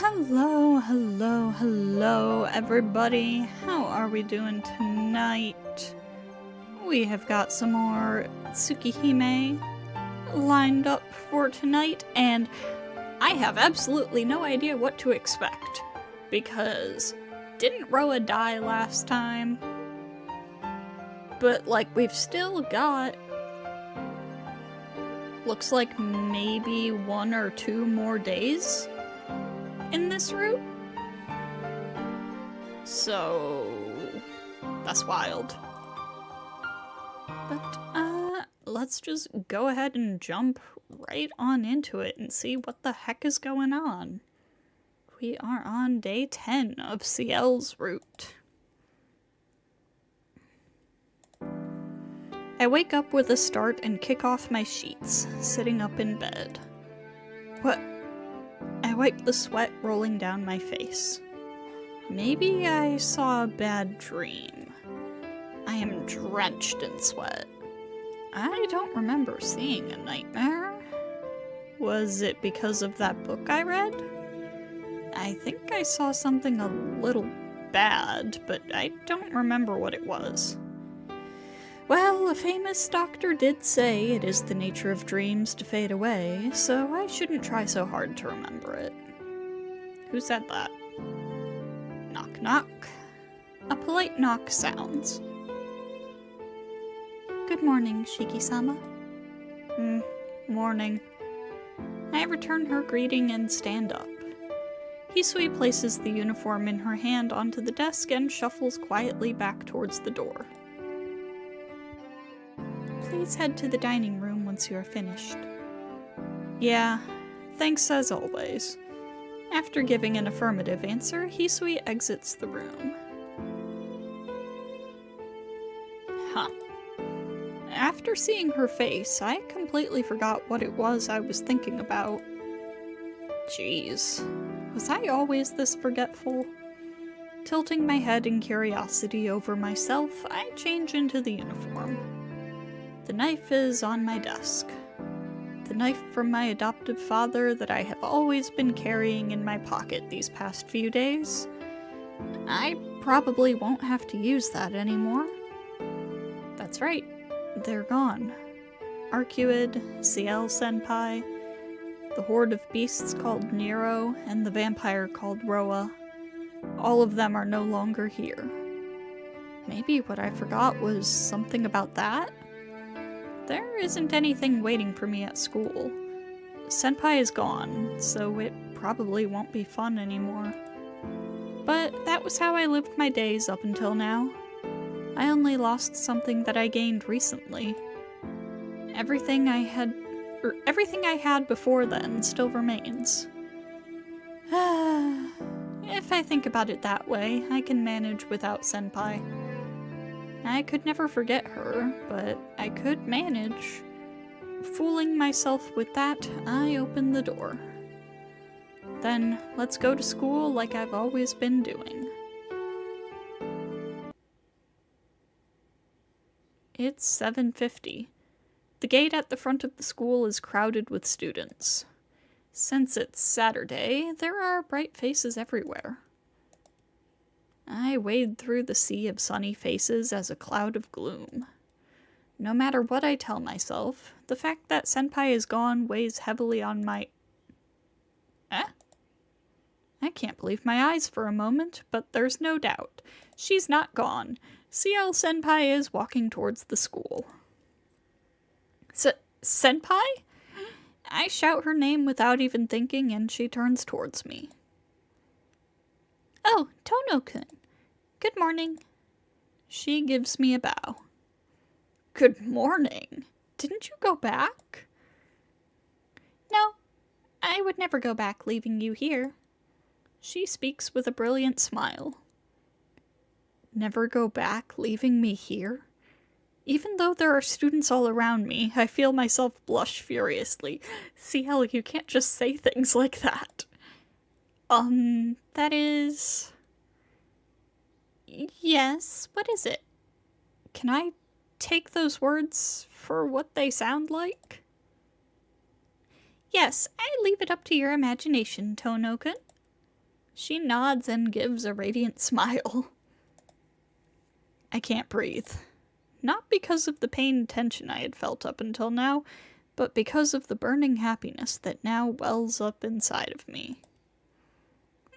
Hello, everybody. How are we doing tonight? We have got some more Tsukihime lined up for tonight, and I have absolutely no idea what to expect, because didn't Roa die last time? But, like, we've still got, looks like maybe 1 or 2 more days in this route. So that's wild. But let's just go ahead and jump right on into it and see what the heck is going on. We are on day 10 of Ciel's Route. I wake up with a start and kick off my sheets, sitting up in bed. What? I wipe the sweat rolling down my face. Maybe I saw a bad dream. I am drenched in sweat. I don't remember seeing a nightmare. Was it because of that book I read? I think I saw something a little bad, but I don't remember what it was. Well, a famous doctor did say it is the nature of dreams to fade away, so I shouldn't try so hard to remember it. Who said that? Knock knock. A polite knock sounds. Good morning, Shiki-sama. Morning. I return her greeting and stand up. Hisui places the uniform in her hand onto the desk and shuffles quietly back towards the door. Please head to the dining room once you are finished. Yeah, thanks as always. After giving an affirmative answer, Hisui exits the room. Huh. After seeing her face, I completely forgot what it was I was thinking about. Jeez, was I always this forgetful? Tilting my head in curiosity over myself, I change into the uniform. The knife is on my desk. The knife from my adoptive father that I have always been carrying in my pocket these past few days. I probably won't have to use that anymore. That's right, they're gone. Arcuid, Ciel Senpai, the horde of beasts called Nero, and the vampire called Roa. All of them are no longer here. Maybe what I forgot was something about that? There isn't anything waiting for me at school. Senpai is gone, so it probably won't be fun anymore. But that was how I lived my days up until now. I only lost something that I gained recently. Everything I had before then still remains. If I think about it that way, I can manage without Senpai. I could never forget her, but I could manage. Fooling myself with that, I open the door. Then, let's go to school like I've always been doing. It's 7:50. The gate at the front of the school is crowded with students. Since it's Saturday, there are bright faces everywhere. I wade through the sea of sunny faces as a cloud of gloom. No matter what I tell myself, the fact that Senpai is gone weighs heavily on my... I can't believe my eyes for a moment, but there's no doubt. She's not gone. Ciel Senpai is walking towards the school. Senpai? I shout her name without even thinking, and she turns towards me. Oh, Tono-kun. Good morning. She gives me a bow. Good morning. Didn't you go back? No, I would never go back leaving you here. She speaks with a brilliant smile. Never go back leaving me here? Even though there are students all around me, I feel myself blush furiously. Ciel, you can't just say things like that. That is... Yes, what is it? Can I take those words for what they sound like? Yes, I leave it up to your imagination, Tono-kun. She nods and gives a radiant smile. I can't breathe. Not because of the pain and tension I had felt up until now, but because of the burning happiness that now wells up inside of me.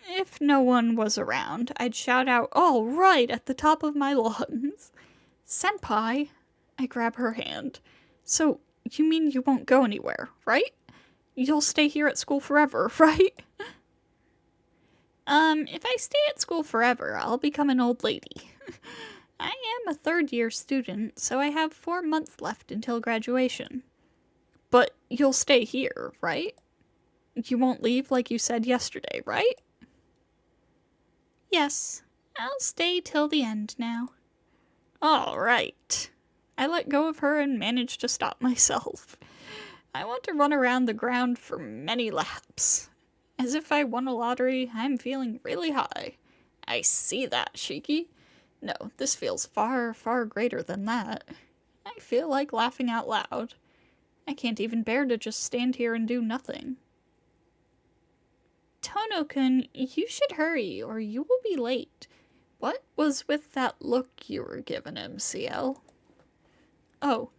If no one was around, I'd shout out, all right, at the top of my lungs. Senpai! I grab her hand. So, you mean you won't go anywhere, right? You'll stay here at school forever, right? If I stay at school forever, I'll become an old lady. I am a third-year student, so I have 4 months left until graduation. But you'll stay here, right? You won't leave like you said yesterday, right? Yes, I'll stay till the end now. All right. I let go of her and manage to stop myself. I want to run around the ground for many laps. As if I won a lottery, I'm feeling really high. I see that, Shiki. No, this feels far, far greater than that. I feel like laughing out loud. I can't even bear to just stand here and do nothing. Tono-kun, you should hurry, or you will be late. What was with that look you were giving him, Ciel? Oh,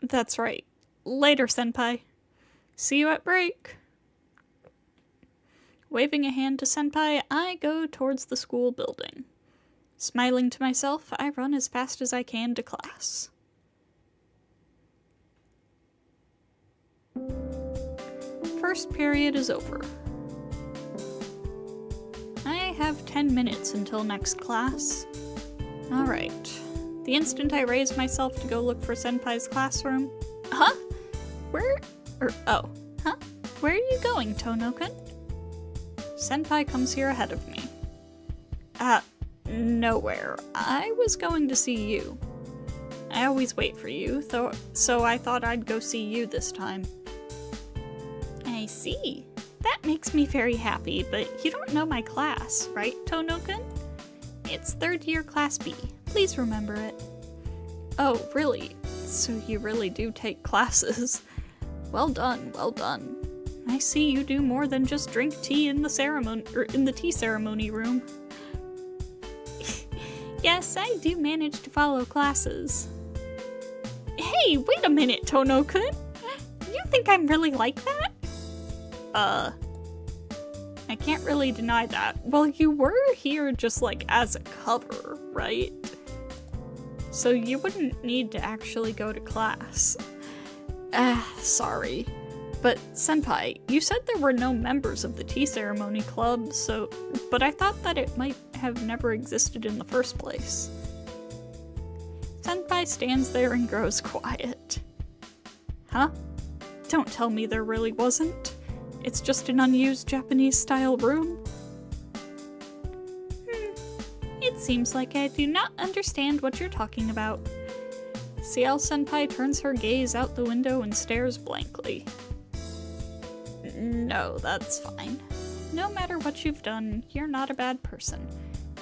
that's right. Later, senpai. See you at break. Waving a hand to senpai, I go towards the school building. Smiling to myself, I run as fast as I can to class. First period is over. I have 10 minutes until next class. Alright. The instant I raise myself to go look for Senpai's classroom... Huh? Where are you going, Tono-kun? Senpai comes here ahead of me. Nowhere. I was going to see you. I always wait for you, so I thought I'd go see you this time. I see. That makes me very happy, but you don't know my class, right, Tono-kun? It's 3rd year Class B. Please remember it. Oh, really? So you really do take classes. Well done, well done. I see you do more than just drink tea in the tea ceremony room. Yes, I do manage to follow classes. Hey, wait a minute, Tono-kun! You think I'm really like that? I can't really deny that. Well, you were here just like as a cover, right? So you wouldn't need to actually go to class. Sorry. But senpai, you said there were no members of the tea ceremony club, but I thought that it might have never existed in the first place. Senpai stands there and grows quiet. Huh? Don't tell me there really wasn't. It's just an unused Japanese-style room. It seems like I do not understand what you're talking about. Ciel senpai turns her gaze out the window and stares blankly. No, that's fine. No matter what you've done, you're not a bad person.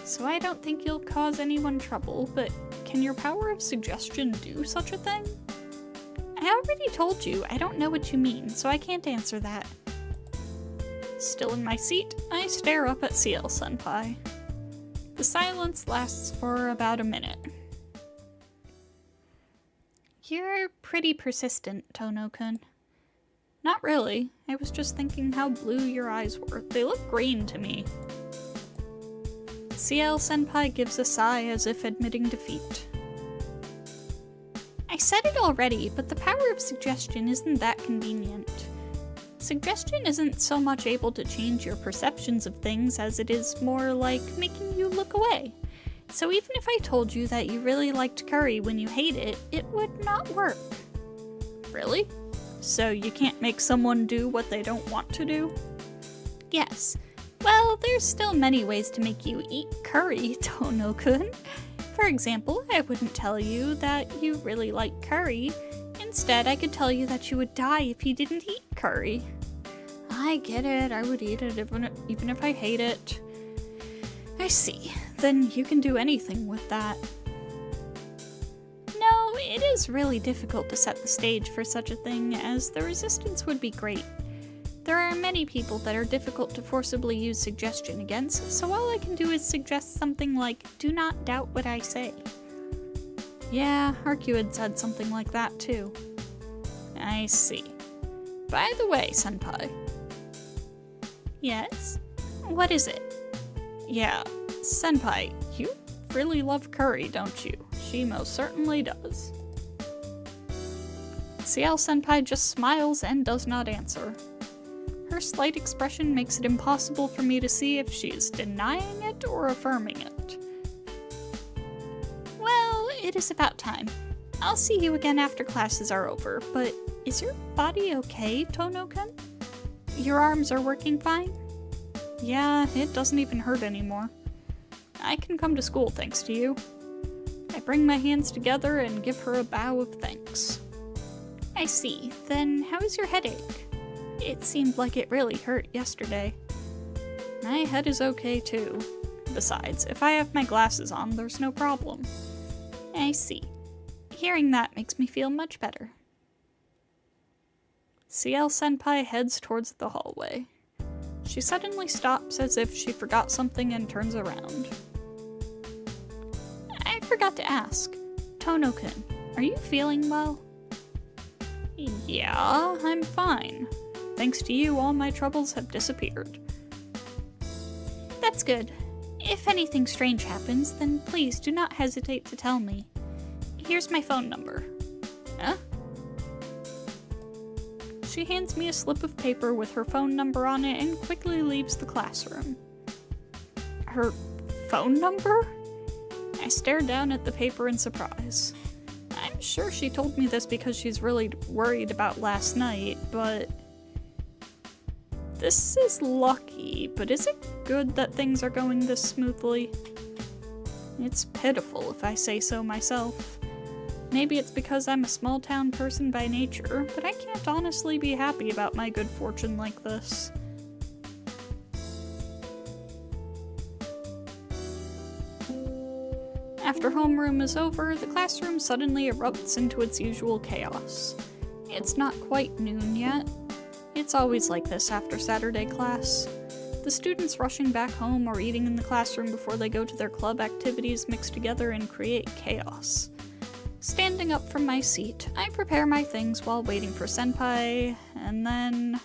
So I don't think you'll cause anyone trouble, but can your power of suggestion do such a thing? I already told you I don't know what you mean, so I can't answer that. Still in my seat, I stare up at Ciel senpai. The silence lasts for about a minute. You're pretty persistent, Tono-kun. Not really. I was just thinking how blue your eyes were. They look green to me. Ciel senpai gives a sigh as if admitting defeat. I said it already, but the power of suggestion isn't that convenient. Suggestion isn't so much able to change your perceptions of things as it is more like making you look away. So even if I told you that you really liked curry when you hate it, it would not work. Really? So you can't make someone do what they don't want to do? Yes. Well, there's still many ways to make you eat curry, Tono-kun. For example, I wouldn't tell you that you really like curry. Instead, I could tell you that you would die if you didn't eat curry. I get it, I would eat it even if I hate it. I see. Then you can do anything with that. No, it is really difficult to set the stage for such a thing, as the resistance would be great. There are many people that are difficult to forcibly use suggestion against, so all I can do is suggest something like, do not doubt what I say. Yeah, Harku had said something like that too. I see. By the way, Senpai. Yes? What is it? Yeah, Senpai, you really love curry, don't you? She most certainly does. Ciel Senpai just smiles and does not answer. Her slight expression makes it impossible for me to see if she is denying it or affirming it. Well, it is about time. I'll see you again after classes are over, but is your body okay, Tono-kun? Your arms are working fine? Yeah, it doesn't even hurt anymore. I can come to school thanks to you. I bring my hands together and give her a bow of thanks. I see. Then how is your headache? It seemed like it really hurt yesterday. My head is okay too. Besides, if I have my glasses on, there's no problem. I see. Hearing that makes me feel much better. Ciel Senpai heads towards the hallway. She suddenly stops as if she forgot something and turns around. I forgot to ask. Tono-kun, are you feeling well? Yeah, I'm fine. Thanks to you, all my troubles have disappeared. That's good. If anything strange happens, then please do not hesitate to tell me. Here's my phone number. Huh? She hands me a slip of paper with her phone number on it and quickly leaves the classroom. Her phone number? I stare down at the paper in surprise. I'm sure she told me this because she's really worried about last night, but... This is lucky, but is it good that things are going this smoothly? It's pitiful if I say so myself. Maybe it's because I'm a small-town person by nature, but I can't honestly be happy about my good fortune like this. After homeroom is over, the classroom suddenly erupts into its usual chaos. It's not quite noon yet. It's always like this after Saturday class. The students rushing back home or eating in the classroom before they go to their club activities mix together and create chaos. Standing up from my seat, I prepare my things while waiting for Senpai, and then...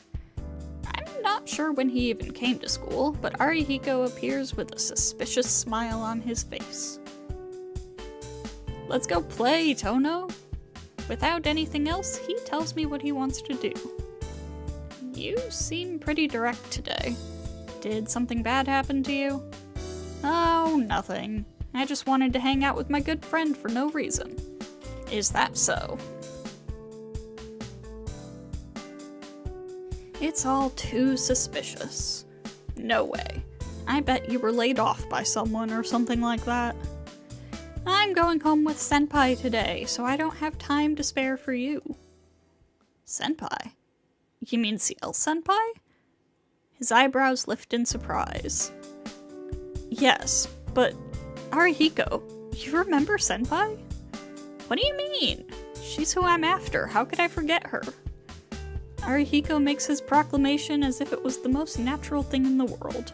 I'm not sure when he even came to school, but Arihiko appears with a suspicious smile on his face. Let's go play, Tono! Without anything else, he tells me what he wants to do. You seem pretty direct today. Did something bad happen to you? Oh, nothing. I just wanted to hang out with my good friend for no reason. Is that so? It's all too suspicious. No way. I bet you were laid off by someone or something like that. I'm going home with Senpai today, so I don't have time to spare for you. Senpai? You mean Ciel Senpai? His eyebrows lift in surprise. Yes, but Arihiko, you remember Senpai? What do you mean? She's who I'm after. How could I forget her? Arihiko makes his proclamation as if it was the most natural thing in the world.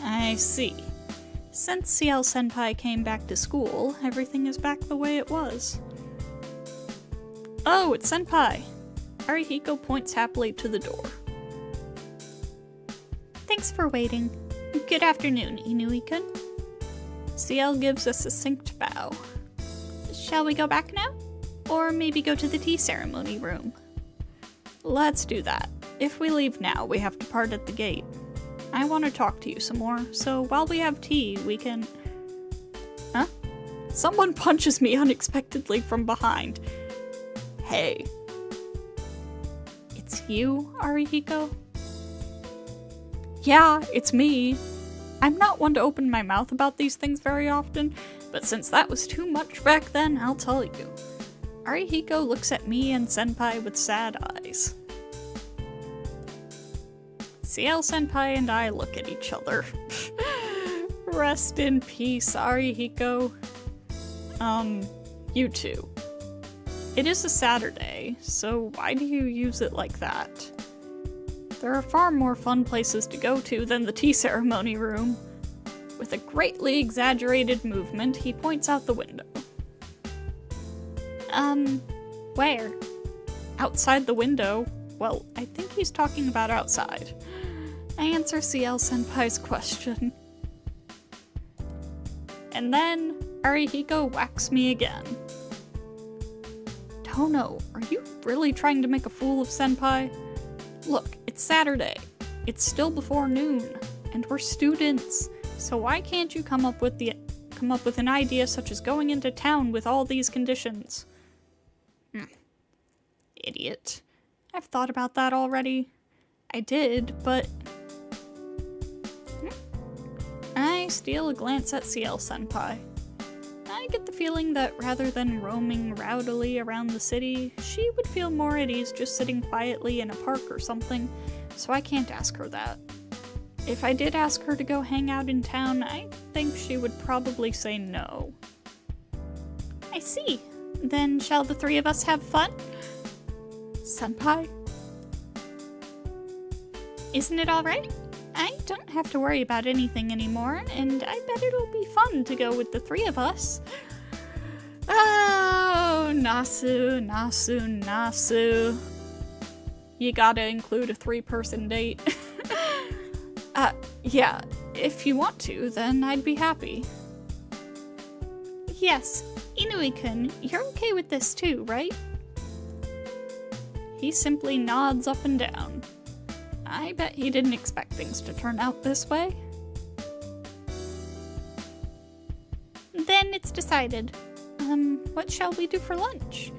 I see. Since Ciel Senpai came back to school, everything is back the way it was. Oh, it's Senpai! Arihiko points happily to the door. Thanks for waiting. Good afternoon, Inui-kun. Ciel gives a succinct bow. Shall we go back now? Or maybe go to the tea ceremony room? Let's do that. If we leave now, we have to part at the gate. I want to talk to you some more, so while we have tea, we can... Huh? Someone punches me unexpectedly from behind. Hey. It's you, Arihiko? Yeah, it's me. I'm not one to open my mouth about these things very often, but since that was too much back then, I'll tell you. Arihiko looks at me and Senpai with sad eyes. Ciel Senpai and I look at each other. Rest in peace, Arihiko. You too. It is a Saturday, so why do you use it like that? There are far more fun places to go to than the tea ceremony room. With a greatly exaggerated movement, he points out the window. Where? Outside the window? Well, I think he's talking about outside. I answer Ciel-senpai's question. And then, Arihiko whacks me again. Tono, are you really trying to make a fool of Senpai? Look, it's Saturday. It's still before noon, and we're students. So why can't you come up with an idea such as going into town with all these conditions? Idiot. I've thought about that already. I did, but... I steal a glance at Ciel-senpai. I get the feeling that rather than roaming rowdily around the city, she would feel more at ease just sitting quietly in a park or something, so I can't ask her that. If I did ask her to go hang out in town, I think she would probably say no. I see. Then shall the three of us have fun? Senpai? Isn't it alright? I don't have to worry about anything anymore, and I bet it'll be fun to go with the three of us. Oh, Nasu, Nasu, Nasu. You gotta include a 3-person date. Yeah, if you want to, then I'd be happy. Yes, Inui-kun, you're okay with this too, right? He simply nods up and down. I bet he didn't expect things to turn out this way. Then it's decided. What shall we do for lunch?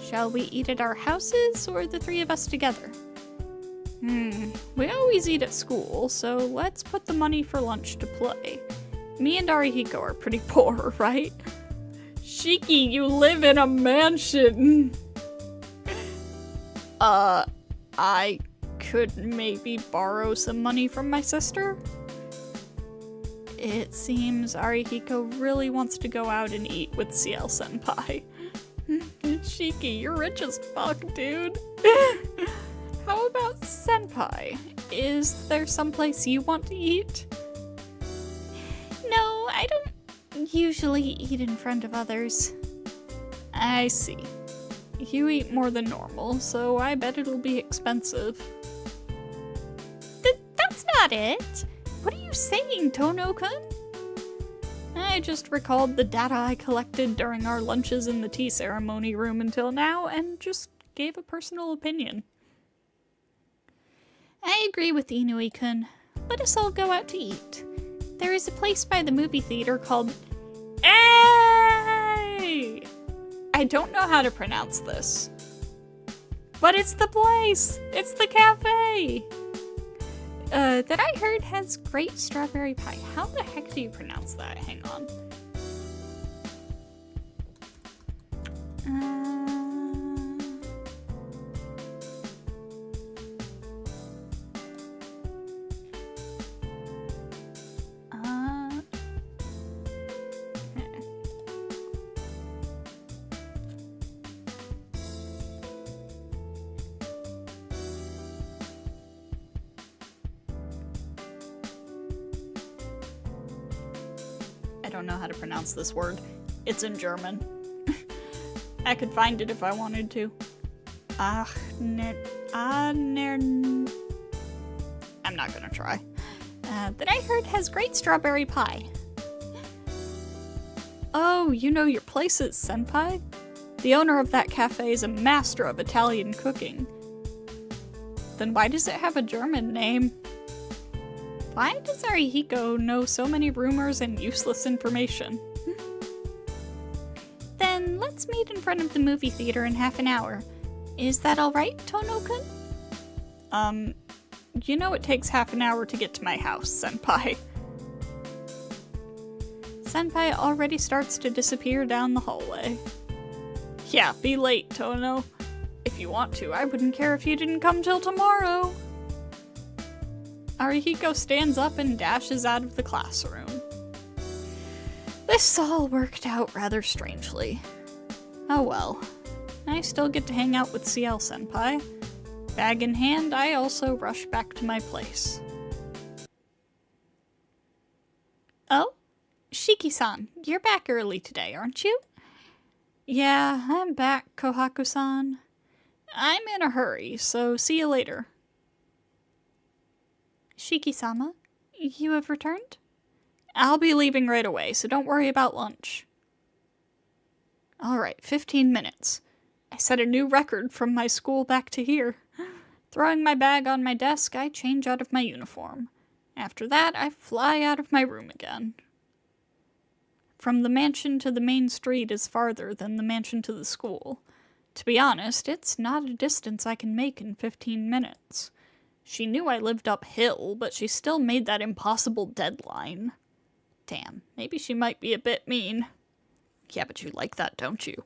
Shall we eat at our houses, or the three of us together? We always eat at school, so let's put the money for lunch to play. Me and Arihiko are pretty poor, right? Shiki, you live in a mansion! I could maybe borrow some money from my sister? It seems Arihiko really wants to go out and eat with Ciel-senpai. Shiki, you're rich as fuck, dude. How about Senpai? Is there someplace you want to eat? No, I don't usually eat in front of others. I see. You eat more than normal, so I bet it'll be expensive. That's not it! What are you saying, Tono-kun? I just recalled the data I collected during our lunches in the tea ceremony room until now, and just gave a personal opinion. I agree with Inui-kun. Let us all go out to eat. There is a place by the movie theater called... Hey! I don't know how to pronounce this. But it's the place! It's the cafe! That I heard has great strawberry pie. How the heck do you pronounce that? Hang on. I don't know how to pronounce this word. It's in German. I could find it if I wanted to. I'm not gonna try. That I heard has great strawberry pie. Oh, you know your places, Senpai? The owner of that cafe is a master of Italian cooking. Then why does it have a German name? Why does Arihiko know so many rumors and useless information? Then let's meet in front of the movie theater in half an hour. Is that alright, Tono-kun? You know it takes half an hour to get to my house, Senpai. Senpai already starts to disappear down the hallway. Yeah, be late, Tono. If you want to, I wouldn't care if you didn't come till tomorrow. Arihiko stands up and dashes out of the classroom. This all worked out rather strangely. Oh well. I still get to hang out with Ciel-senpai. Bag in hand, I also rush back to my place. Oh? Shiki-san, you're back early today, aren't you? Yeah, I'm back, Kohaku-san. I'm in a hurry, so see you later. Shiki-sama, you have returned? I'll be leaving right away, so don't worry about lunch. Alright, 15 minutes. I set a new record from my school back to here. Throwing my bag on my desk, I change out of my uniform. After that, I fly out of my room again. From the mansion to the main street is farther than the mansion to the school. To be honest, it's not a distance I can make in 15 minutes. She knew I lived uphill, but she still made that impossible deadline. Damn, maybe she might be a bit mean. Yeah, but you like that, don't you?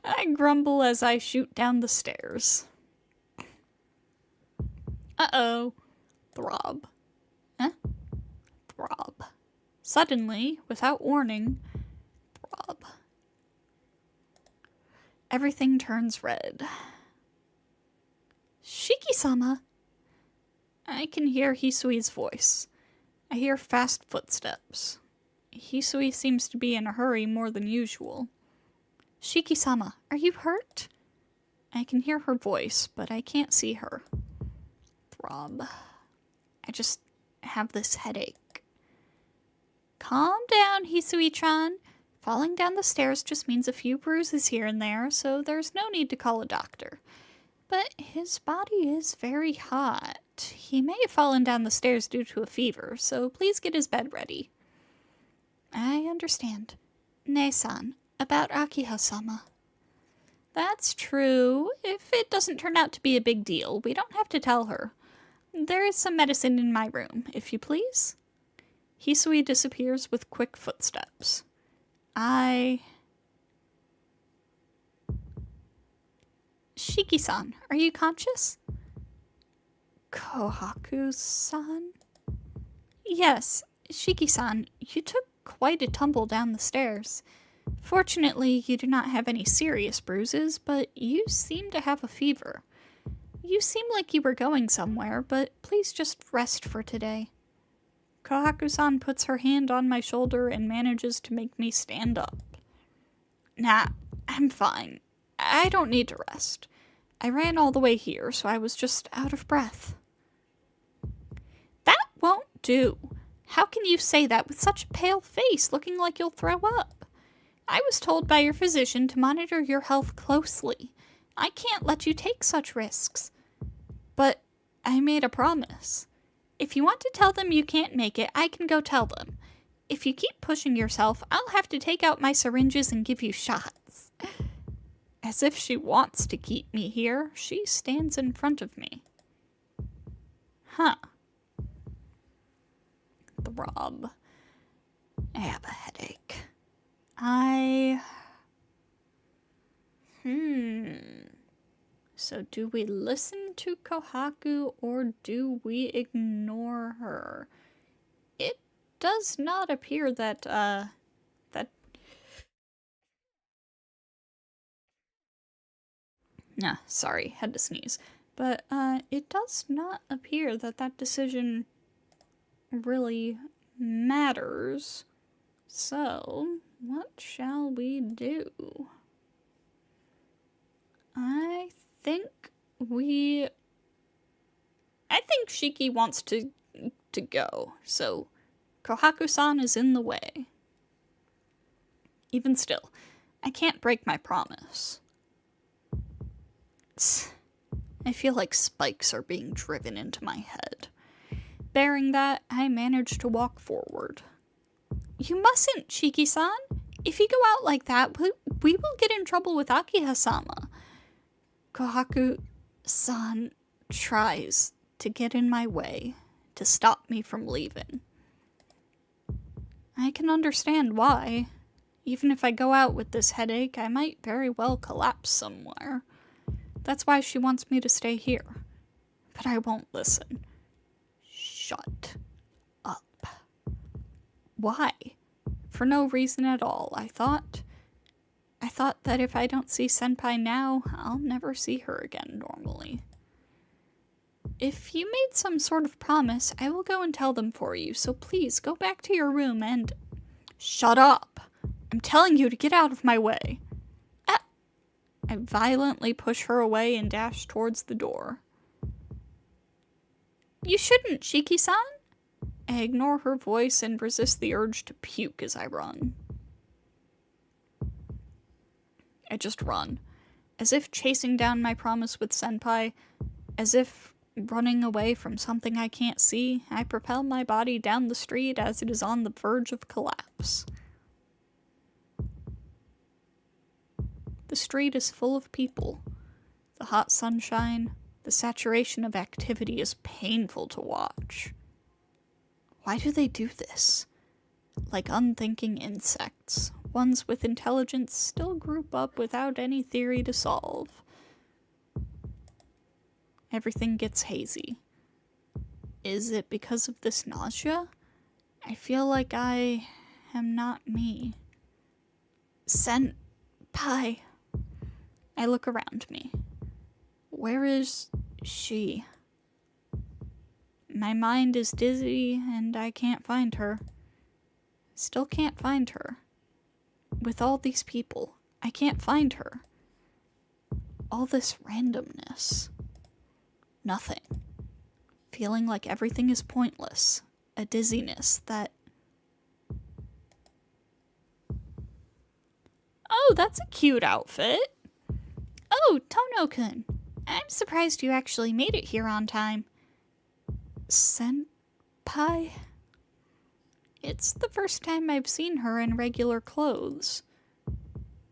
I grumble as I shoot down the stairs. Uh-oh. Throb. Huh? Throb. Suddenly, without warning, throb. Everything turns red. Shiki-sama! I can hear Hisui's voice. I hear fast footsteps. Hisui seems to be in a hurry more than usual. Shiki-sama, are you hurt? I can hear her voice, but I can't see her. Throb. I just have this headache. Calm down, Hisui-chan. Falling down the stairs just means a few bruises here and there, so there's no need to call a doctor. But his body is very hot. He may have fallen down the stairs due to a fever, so please get his bed ready. I understand. Ne-san, about Akiha-sama. That's true. If it doesn't turn out to be a big deal, we don't have to tell her. There is some medicine in my room, if you please. Hisui disappears with quick footsteps. Shiki-san, are you conscious? Kohaku-san? Yes, Shiki-san, you took quite a tumble down the stairs. Fortunately, you do not have any serious bruises, but you seem to have a fever. You seem like you were going somewhere, but please just rest for today. Kohaku-san puts her hand on my shoulder and manages to make me stand up. Nah, I'm fine. I don't need to rest. I ran all the way here, so I was just out of breath. That won't do. How can you say that with such a pale face, looking like you'll throw up? I was told by your physician to monitor your health closely. I can't let you take such risks. But I made a promise. If you want to tell them you can't make it, I can go tell them. If you keep pushing yourself, I'll have to take out my syringes and give you shots. As if she wants to keep me here, she stands in front of me. Huh. Throb. I have a headache. So do we listen to Kohaku or do we ignore her? It does not appear that, sorry, had to sneeze. But, it does not appear that that decision really matters. So, what shall we do? I think Shiki wants to go, so Kohaku-san is in the way. Even still, I can't break my promise. I feel like spikes are being driven into my head. Bearing that, I manage to walk forward. You mustn't, Shiki-san. If you go out like that, we will get in trouble with Akiha-sama. Kohaku-san tries to get in my way, to stop me from leaving. I can understand why. Even if I go out with this headache, I might very well collapse somewhere. That's why she wants me to stay here. But I won't listen. Shut up. Why? For no reason at all, I thought. I thought that if I don't see Senpai now, I'll never see her again normally. If you made some sort of promise, I will go and tell them for you, so please go back to your room and... Shut up! I'm telling you to get out of my way. Ah! I violently push her away and dash towards the door. You shouldn't, Shiki-san! I ignore her voice and resist the urge to puke as I run. I just run, as if chasing down my promise with Senpai, as if running away from something I can't see. I propel my body down the street as it is on the verge of collapse. The street is full of people. The hot sunshine, the saturation of activity is painful to watch. Why do they do this? Like unthinking insects, ones with intelligence still group up without any theory to solve. Everything gets hazy. Is it because of this nausea? I feel like I am not me. Senpai. I look around me. Where is she? My mind is dizzy and I can't find her. Still can't find her. With all these people, I can't find her. All this randomness. Nothing. Feeling like everything is pointless. A dizziness that... Oh, that's a cute outfit. Oh, Tono-kun. I'm surprised you actually made it here on time. Senpai? It's the first time I've seen her in regular clothes.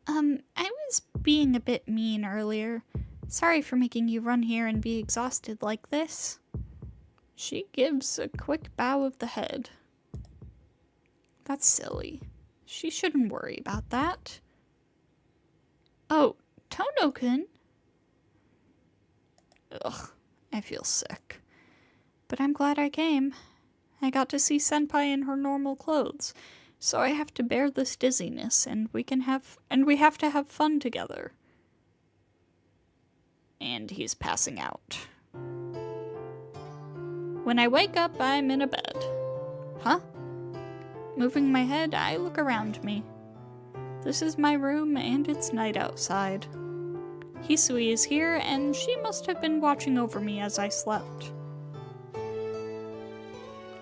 I was being a bit mean earlier. Sorry for making you run here and be exhausted like this. She gives a quick bow of the head. That's silly. She shouldn't worry about that. Oh, Tono-kun? Ugh, I feel sick. But I'm glad I came. I got to see Senpai in her normal clothes, so I have to bear this dizziness, and we have to have fun together. And he's passing out. When I wake up, I'm in a bed. Huh? Moving my head, I look around me. This is my room, and it's night outside. Hisui is here, and she must have been watching over me as I slept.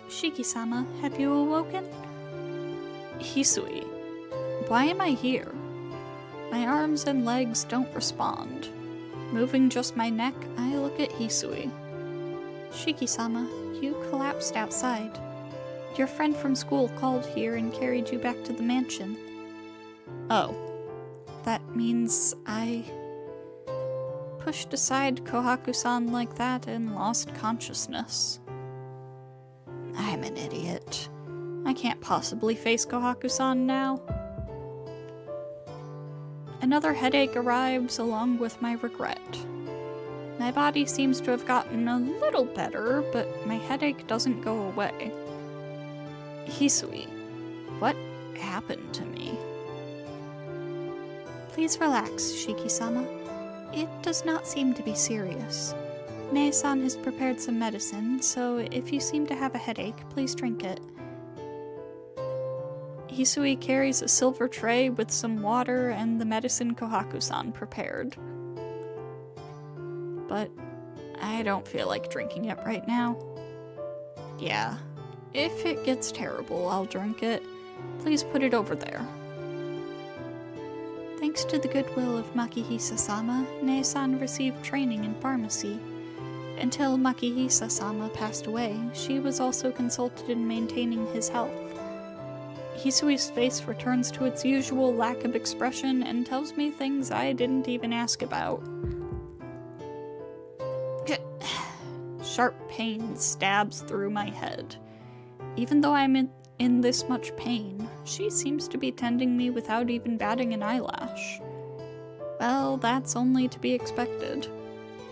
Shiki-sama, have you awoken? Hisui, why am I here? My arms and legs don't respond. Moving just my neck, I look at Hisui. Shiki-sama, you collapsed outside. Your friend from school called here and carried you back to the mansion. Oh, that means I pushed aside Kohaku-san like that and lost consciousness. I'm an idiot. I can't possibly face Kohaku-san now. Another headache arrives along with my regret. My body seems to have gotten a little better, but my headache doesn't go away. Hisui, what happened to me? Please relax, Shiki-sama. It does not seem to be serious. Nae-san has prepared some medicine, so if you seem to have a headache, please drink it. Hisui carries a silver tray with some water and the medicine Kohaku-san prepared. But I don't feel like drinking it right now. Yeah, if it gets terrible, I'll drink it. Please put it over there. Thanks to the goodwill of Makihisa-sama, Nae-san received training in pharmacy. Until Makihisa-sama passed away, she was also consulted in maintaining his health. Hisui's face returns to its usual lack of expression and tells me things I didn't even ask about. Sharp pain stabs through my head. Even though I'm in this much pain, she seems to be tending me without even batting an eyelash. Well, that's only to be expected.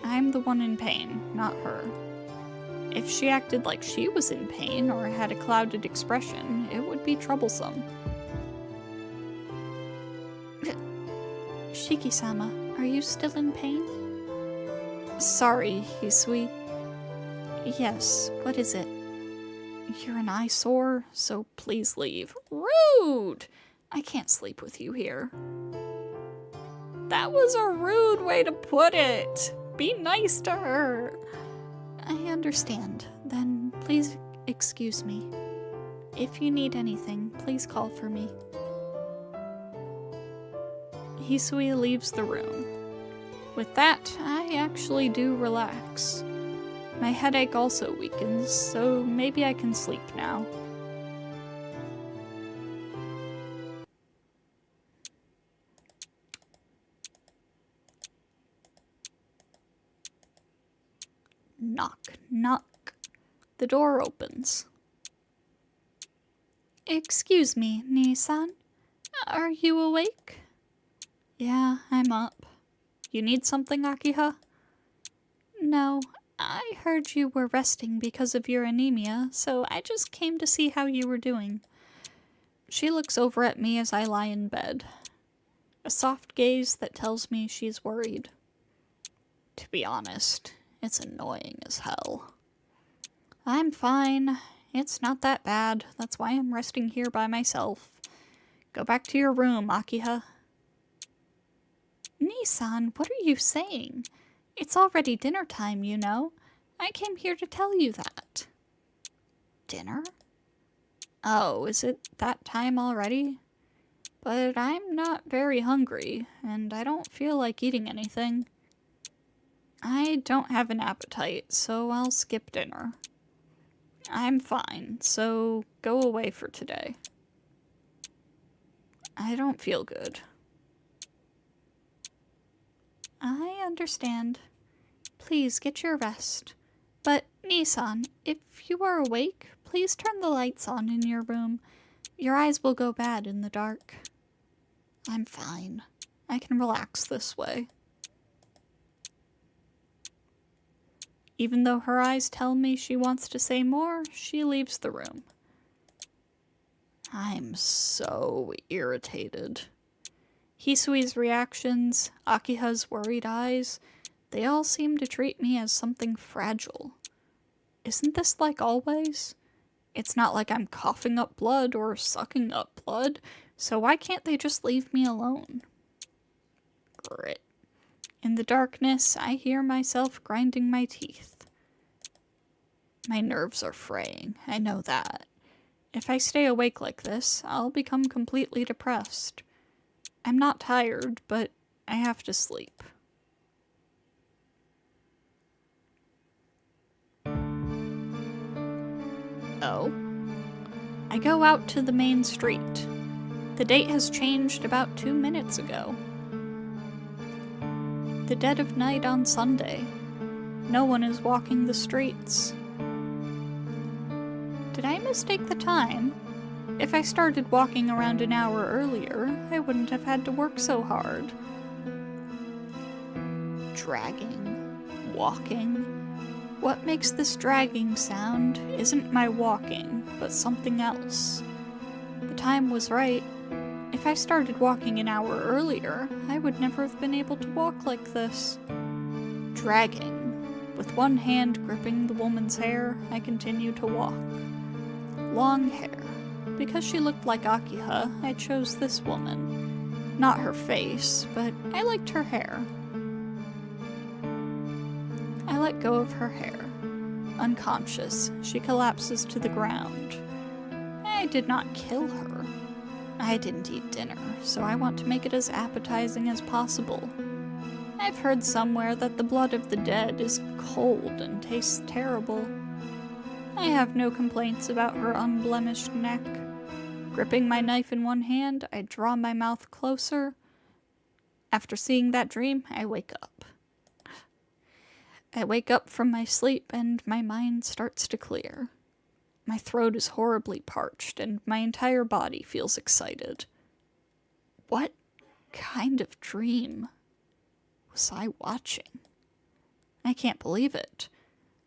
I'm the one in pain, not her. If she acted like she was in pain or had a clouded expression, it would be troublesome. Shiki-sama, are you still in pain? Sorry, Hisui. Yes, what is it? You're an eyesore, so please leave. Rude! I can't sleep with you here. That was a rude way to put it. Be nice to her. I understand. Then please excuse me. If you need anything, please call for me. Hisui leaves the room. With that, I actually do relax. My headache also weakens, so maybe I can sleep now. Knock, knock. The door opens. Excuse me, Nii-san. Are you awake? Yeah, I'm up. You need something, Akiha? No, I heard you were resting because of your anemia, so I just came to see how you were doing. She looks over at me as I lie in bed. A soft gaze that tells me she's worried. To be honest, it's annoying as hell. I'm fine. It's not that bad. That's why I'm resting here by myself. Go back to your room, Akiha. Nii-san, what are you saying? It's already dinner time, you know. I came here to tell you that. Dinner? Oh, is it that time already? But I'm not very hungry, and I don't feel like eating anything. I don't have an appetite, so I'll skip dinner. I'm fine, so go away for today. I don't feel good. I understand. Please get your rest. But, Nii-san, if you are awake, please turn the lights on in your room. Your eyes will go bad in the dark. I'm fine. I can relax this way. Even though her eyes tell me she wants to say more, she leaves the room. I'm so irritated. Hisui's reactions, Akiha's worried eyes, they all seem to treat me as something fragile. Isn't this like always? It's not like I'm coughing up blood or sucking up blood, so why can't they just leave me alone? Grit. In the darkness, I hear myself grinding my teeth. My nerves are fraying, I know that. If I stay awake like this, I'll become completely depressed. I'm not tired, but I have to sleep. Oh? I go out to the main street. The date has changed about 2 minutes ago. The dead of night on Sunday. No one is walking the streets. Did I mistake the time? If I started walking around an hour earlier, I wouldn't have had to work so hard. Dragging. Walking. What makes this dragging sound isn't my walking, but something else. The time was right. If I started walking an hour earlier, I would never have been able to walk like this. Dragging. With one hand gripping the woman's hair, I continue to walk. Long hair. Because she looked like Akiha, I chose this woman. Not her face, but I liked her hair. I let go of her hair. Unconscious, she collapses to the ground. I did not kill her. I didn't eat dinner, so I want to make it as appetizing as possible. I've heard somewhere that the blood of the dead is cold and tastes terrible. I have no complaints about her unblemished neck. Gripping my knife in one hand, I draw my mouth closer. After seeing that dream, I wake up. I wake up from my sleep and my mind starts to clear. My throat is horribly parched and my entire body feels excited. What kind of dream was I watching? I can't believe it.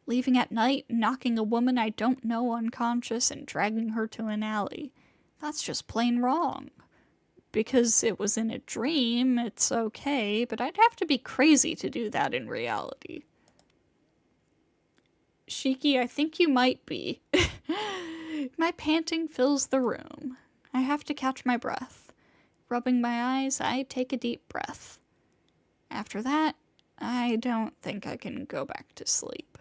Leaving at night, knocking a woman I don't know unconscious and dragging her to an alley. That's just plain wrong. because it was in a dream, it's okay, but I'd have to be crazy to do that in reality. Shiki, I think you might be. My panting fills the room. I have to catch my breath. Rubbing my eyes, I take a deep breath. After that, I don't think I can go back to sleep.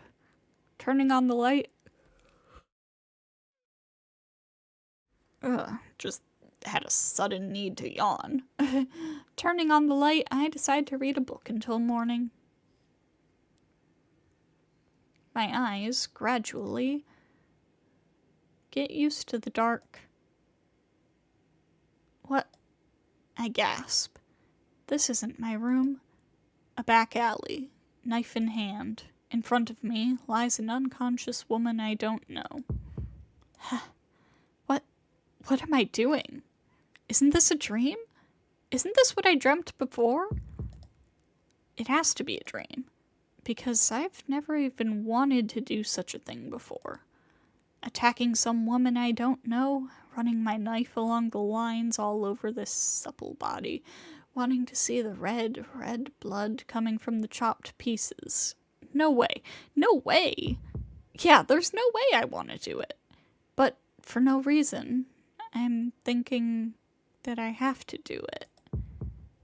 Turning on the light. Just had a sudden need to yawn. Turning on the light, I decide to read a book until morning. My eyes gradually get used to the dark. What? I gasp. This isn't my room. A back alley, knife in hand. In front of me lies an unconscious woman I don't know. What am I doing? Isn't this a dream? Isn't this what I dreamt before? It has to be a dream, because I've never even wanted to do such a thing before. Attacking some woman I don't know, running my knife along the lines all over this supple body, wanting to see the red blood coming from the chopped pieces. No way. No way! Yeah, there's no way I want to do it. But for no reason, I'm thinking that I have to do it.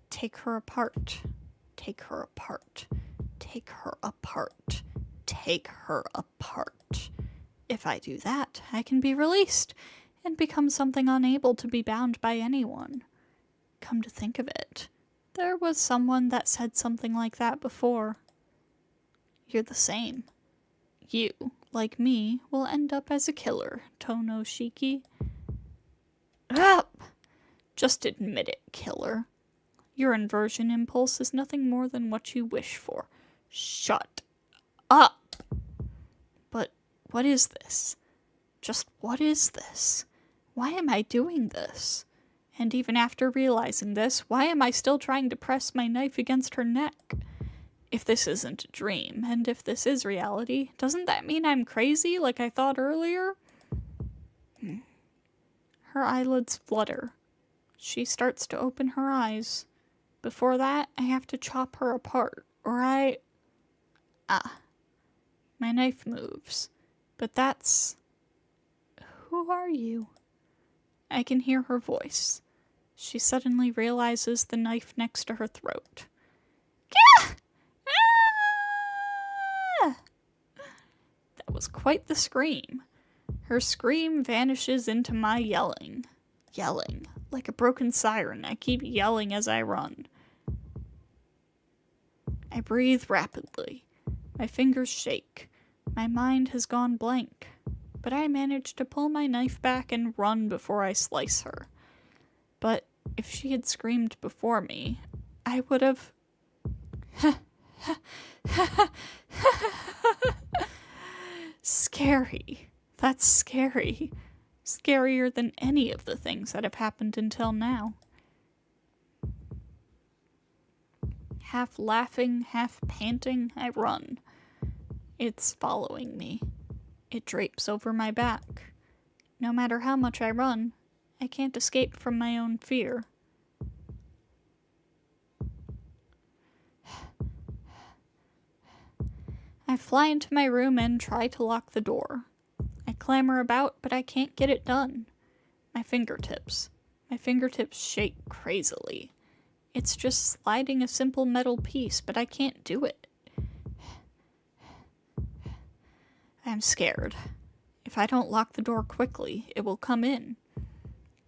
Take her apart. Take her apart. Take her apart. Take her apart. If I do that, I can be released and become something unable to be bound by anyone. Come to think of it, there was someone that said something like that before. You're the same. You, like me, will end up as a killer, Tono Shiki. Up! Just admit it, killer. Your inversion impulse is nothing more than what you wish for. Shut up! But what is this? Just what is this? Why am I doing this? And even after realizing this, why am I still trying to press my knife against her neck? If this isn't a dream, and if this is reality, doesn't that mean I'm crazy like I thought earlier? Her eyelids flutter. She starts to open her eyes. Before that, I have to chop her apart, or my knife moves. But that's... Who are you? I can hear her voice. She suddenly realizes the knife next to her throat. Gah! Ah! That was quite the scream. Her scream vanishes into my yelling. Yelling. Like a broken siren, I keep yelling as I run. I breathe rapidly. My fingers shake. My mind has gone blank. But I manage to pull my knife back and run before I slice her. But if she had screamed before me, I would have... Scary. That's scary. Scarier than any of the things that have happened until now. Half laughing, half panting, I run. It's following me. It drapes over my back. No matter how much I run, I can't escape from my own fear. I fly into my room and try to lock the door. I clamber about, but I can't get it done. My fingertips shake crazily. It's just sliding a simple metal piece, but I can't do it. I'm scared. If I don't lock the door quickly, it will come in.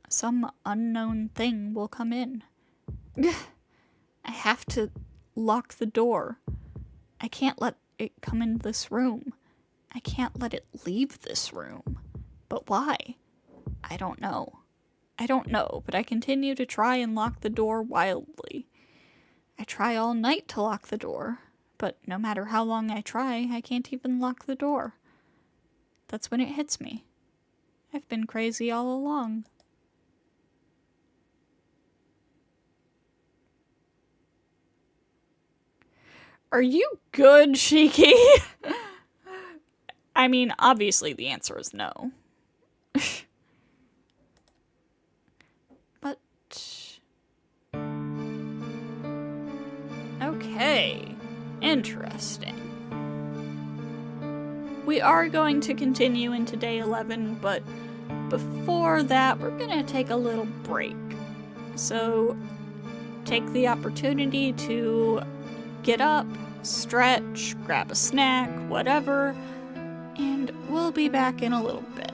Some unknown thing will come in. I have to lock the door. I can't let it come into this room. I can't let it leave this room. But why? I don't know. But I continue to try and lock the door wildly. I try all night to lock the door, but no matter how long I try, I can't even lock the door. That's when it hits me. I've been crazy all along. Are you good, Shiki? I mean, obviously the answer is no. But Okay, interesting. We are going to continue into day 11, but before that, we're gonna take a little break. So, take the opportunity to get up, stretch, grab a snack, whatever, and we'll be back in a little bit.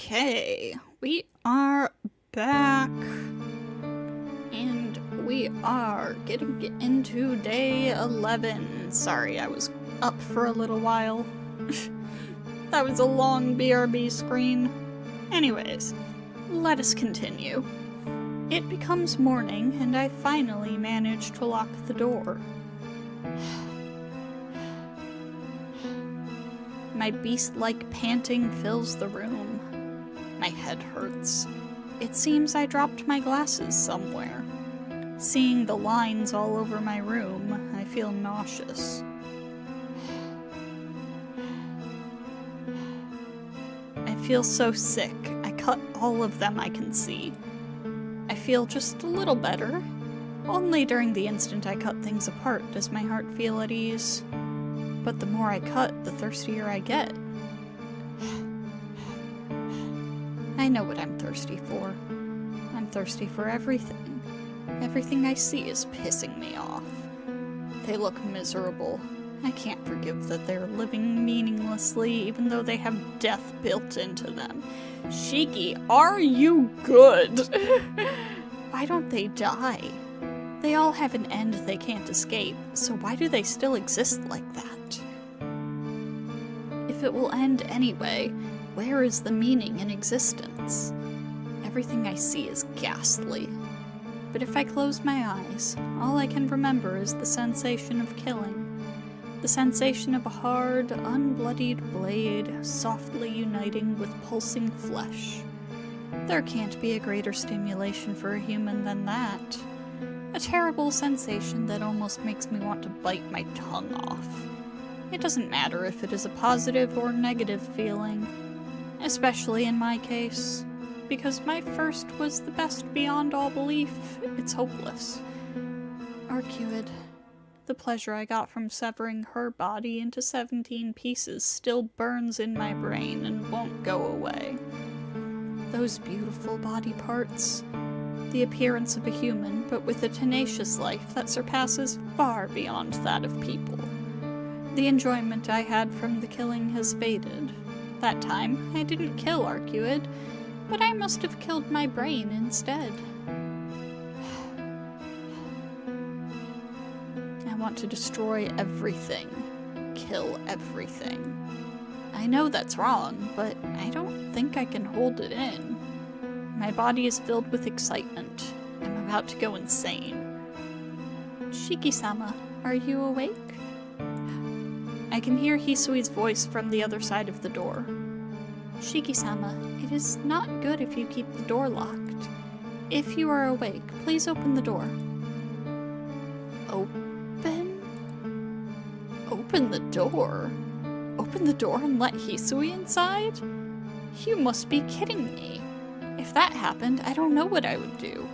Okay, we are back. And we are getting into day 11. Sorry, I was up for a little while. That was a long BRB screen. Anyways, let us continue. It becomes morning, and I finally manage to lock the door. My beast-like panting fills the room. My head hurts. It seems I dropped my glasses somewhere. Seeing the lines all over my room, I feel nauseous. I feel so sick. I cut all of them I can see. I feel just a little better. Only during the instant I cut things apart does my heart feel at ease. But the more I cut, the thirstier I get. I know what I'm thirsty for. I'm thirsty for everything. Everything I see is pissing me off. They look miserable. I can't forgive that they're living meaninglessly, even though they have death built into them. Shiki, are you good? Why don't they die? They all have an end they can't escape, so why do they still exist like that? If it will end anyway, where is the meaning in existence? Everything I see is ghastly. But if I close my eyes, all I can remember is the sensation of killing. The sensation of a hard, unbloodied blade softly uniting with pulsing flesh. There can't be a greater stimulation for a human than that. A terrible sensation that almost makes me want to bite my tongue off. It doesn't matter if it is a positive or negative feeling, especially in my case, because my first was the best beyond all belief. It's hopeless. Arcuid. The pleasure I got from severing her body into 17 pieces still burns in my brain and won't go away. Those beautiful body parts. The appearance of a human, but with a tenacious life that surpasses far beyond that of people. The enjoyment I had from the killing has faded. That time, I didn't kill Arcuid, but I must have killed my brain instead. I want to destroy everything. Kill everything. I know that's wrong, but I don't think I can hold it in. My body is filled with excitement. I'm about to go insane. Shiki-sama, are you awake? I can hear Hisui's voice from the other side of the door. Shiki-sama, it is not good if you keep the door locked. If you are awake, please open the door. Open? Open the door? Open the door and let Hisui inside? You must be kidding me. If that happened, I don't know what I would do.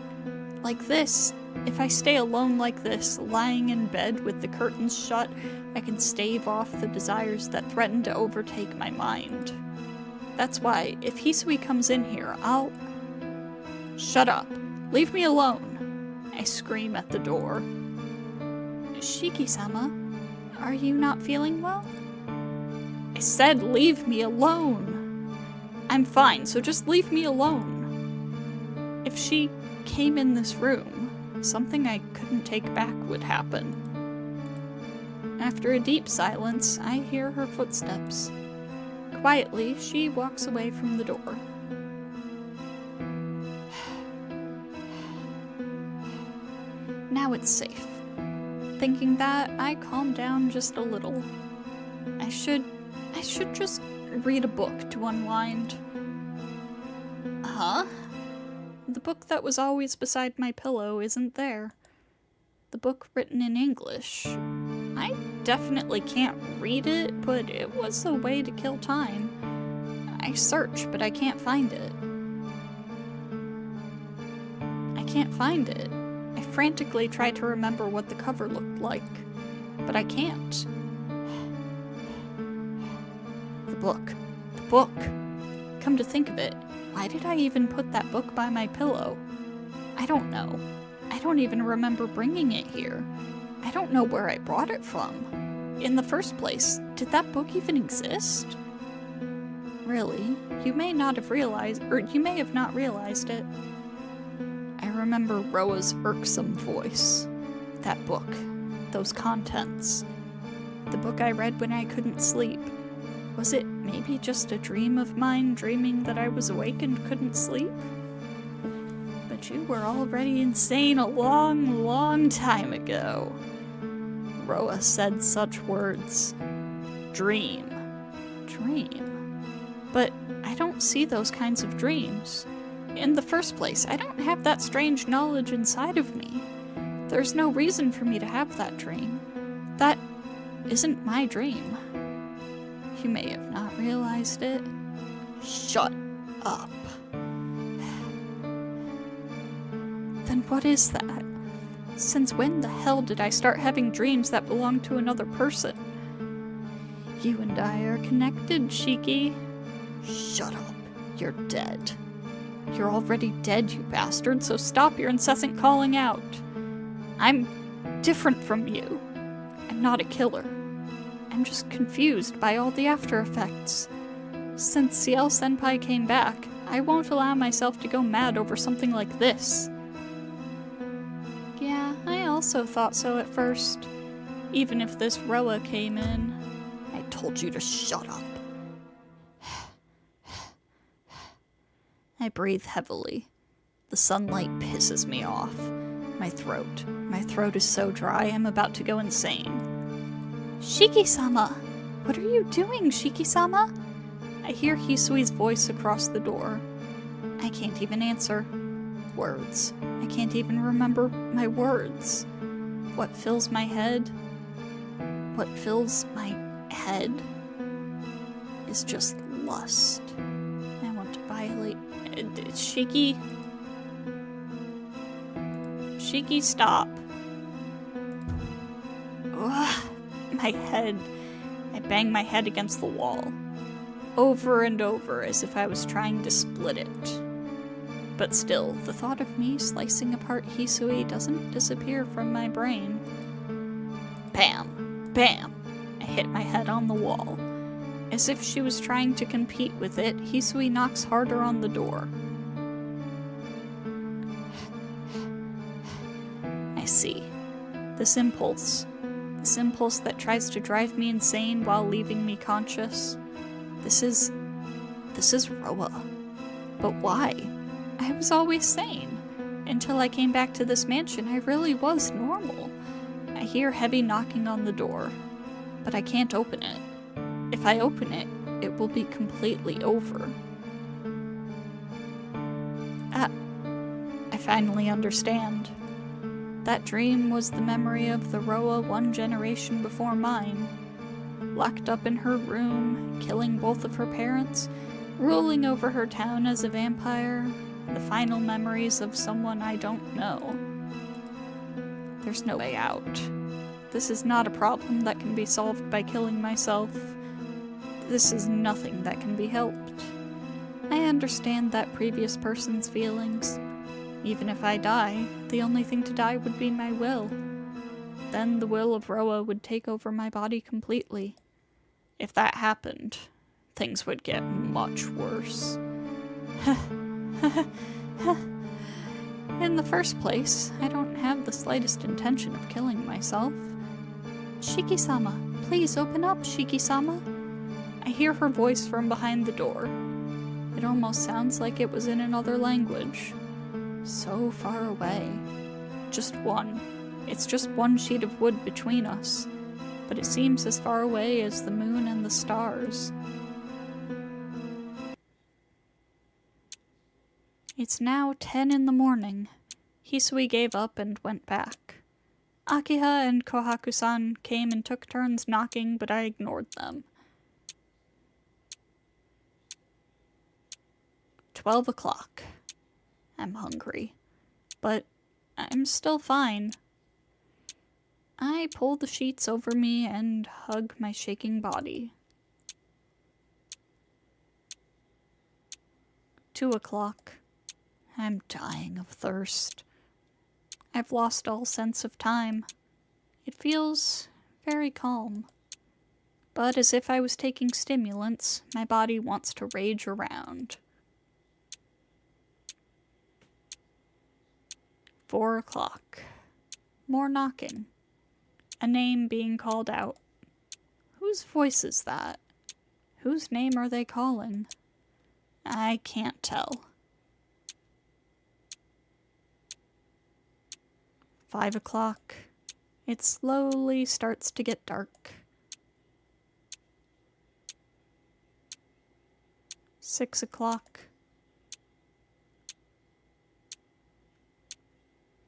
Like this, if I stay alone like this, lying in bed with the curtains shut, I can stave off the desires that threaten to overtake my mind. That's why, if Hisui comes in here, I'll... Shut up! Leave me alone! I scream at the door. Shiki-sama, are you not feeling well? I said leave me alone! I'm fine, so just leave me alone. If she came in this room, something I couldn't take back would happen. After a deep silence, I hear her footsteps. Quietly, she walks away from the door. Now it's safe. Thinking that, I calm down just a little. I should just read a book to unwind. Huh? The book that was always beside my pillow isn't there. The book written in English. I definitely can't read it, but it was a way to kill time. I search, but I can't find it. I can't find it. I frantically try to remember what the cover looked like, but I can't. The book. The book. Come to think of it, why did I even put that book by my pillow? I don't know. I don't even remember bringing it here. I don't know where I brought it from. In the first place, did that book even exist? Really, you may have not realized it. I remember Roa's irksome voice. That book. Those contents. The book I read when I couldn't sleep. Was it maybe just a dream of mine, dreaming that I was awake and couldn't sleep? But you were already insane a long, long time ago. Roa said such words. Dream. But I don't see those kinds of dreams. In the first place, I don't have that strange knowledge inside of me. There's no reason for me to have that dream. That isn't my dream. You may have not realized it. Shut up. Then what is that? Since when the hell did I start having dreams that belong to another person? You and I are connected, Shiki. Shut up. You're dead. You're already dead, you bastard, so stop your incessant calling out. I'm different from you. I'm not a killer. I'm just confused by all the after effects. Since Ciel Senpai came back, I won't allow myself to go mad over something like this. Yeah, I also thought so at first. Even if this Roa came in. I told you to shut up. I breathe heavily. The sunlight pisses me off. My throat is so dry I'm about to go insane. Shiki-sama! What are you doing, Shiki-sama? I hear Hisui's voice across the door. I can't even answer. Words. I can't even remember my words. What fills my head? What fills my head is just lust. I want to violate... Shiki? Shiki, stop. Ugh, my head. I bang my head against the wall. Over and over, as if I was trying to split it. But still, the thought of me slicing apart Hisui doesn't disappear from my brain. Bam! Bam! I hit my head on the wall. As if she was trying to compete with it, Hisui knocks harder on the door. I see. This impulse that tries to drive me insane while leaving me conscious. This is Roa. But why? I was always sane. Until I came back to this mansion, I really was normal. I hear heavy knocking on the door, but I can't open it. If I open it, it will be completely over. I finally understand. That dream was the memory of the Roa one generation before mine. Locked up in her room, killing both of her parents, ruling over her town as a vampire, the final memories of someone I don't know. There's no way out. This is not a problem that can be solved by killing myself. This is nothing that can be helped. I understand that previous person's feelings. Even if I die, the only thing to die would be my will. Then the will of Roa would take over my body completely. If that happened, things would get much worse. In the first place, I don't have the slightest intention of killing myself. Shiki-sama, please open up, Shiki-sama. I hear her voice from behind the door. It almost sounds like it was in another language. So far away. Just one. It's just one sheet of wood between us. But it seems as far away as the moon and the stars. It's now 10 in the morning. Hisui gave up and went back. Akiha and Kohaku-san came and took turns knocking, but I ignored them. 12 o'clock. I'm hungry, but I'm still fine. I pull the sheets over me and hug my shaking body. 2 o'clock. I'm dying of thirst. I've lost all sense of time. It feels very calm. But as if I was taking stimulants, my body wants to rage around. 4 o'clock. More knocking. A name being called out. Whose voice is that? Whose name are they calling? I can't tell. 5 o'clock. It slowly starts to get dark. 6 o'clock.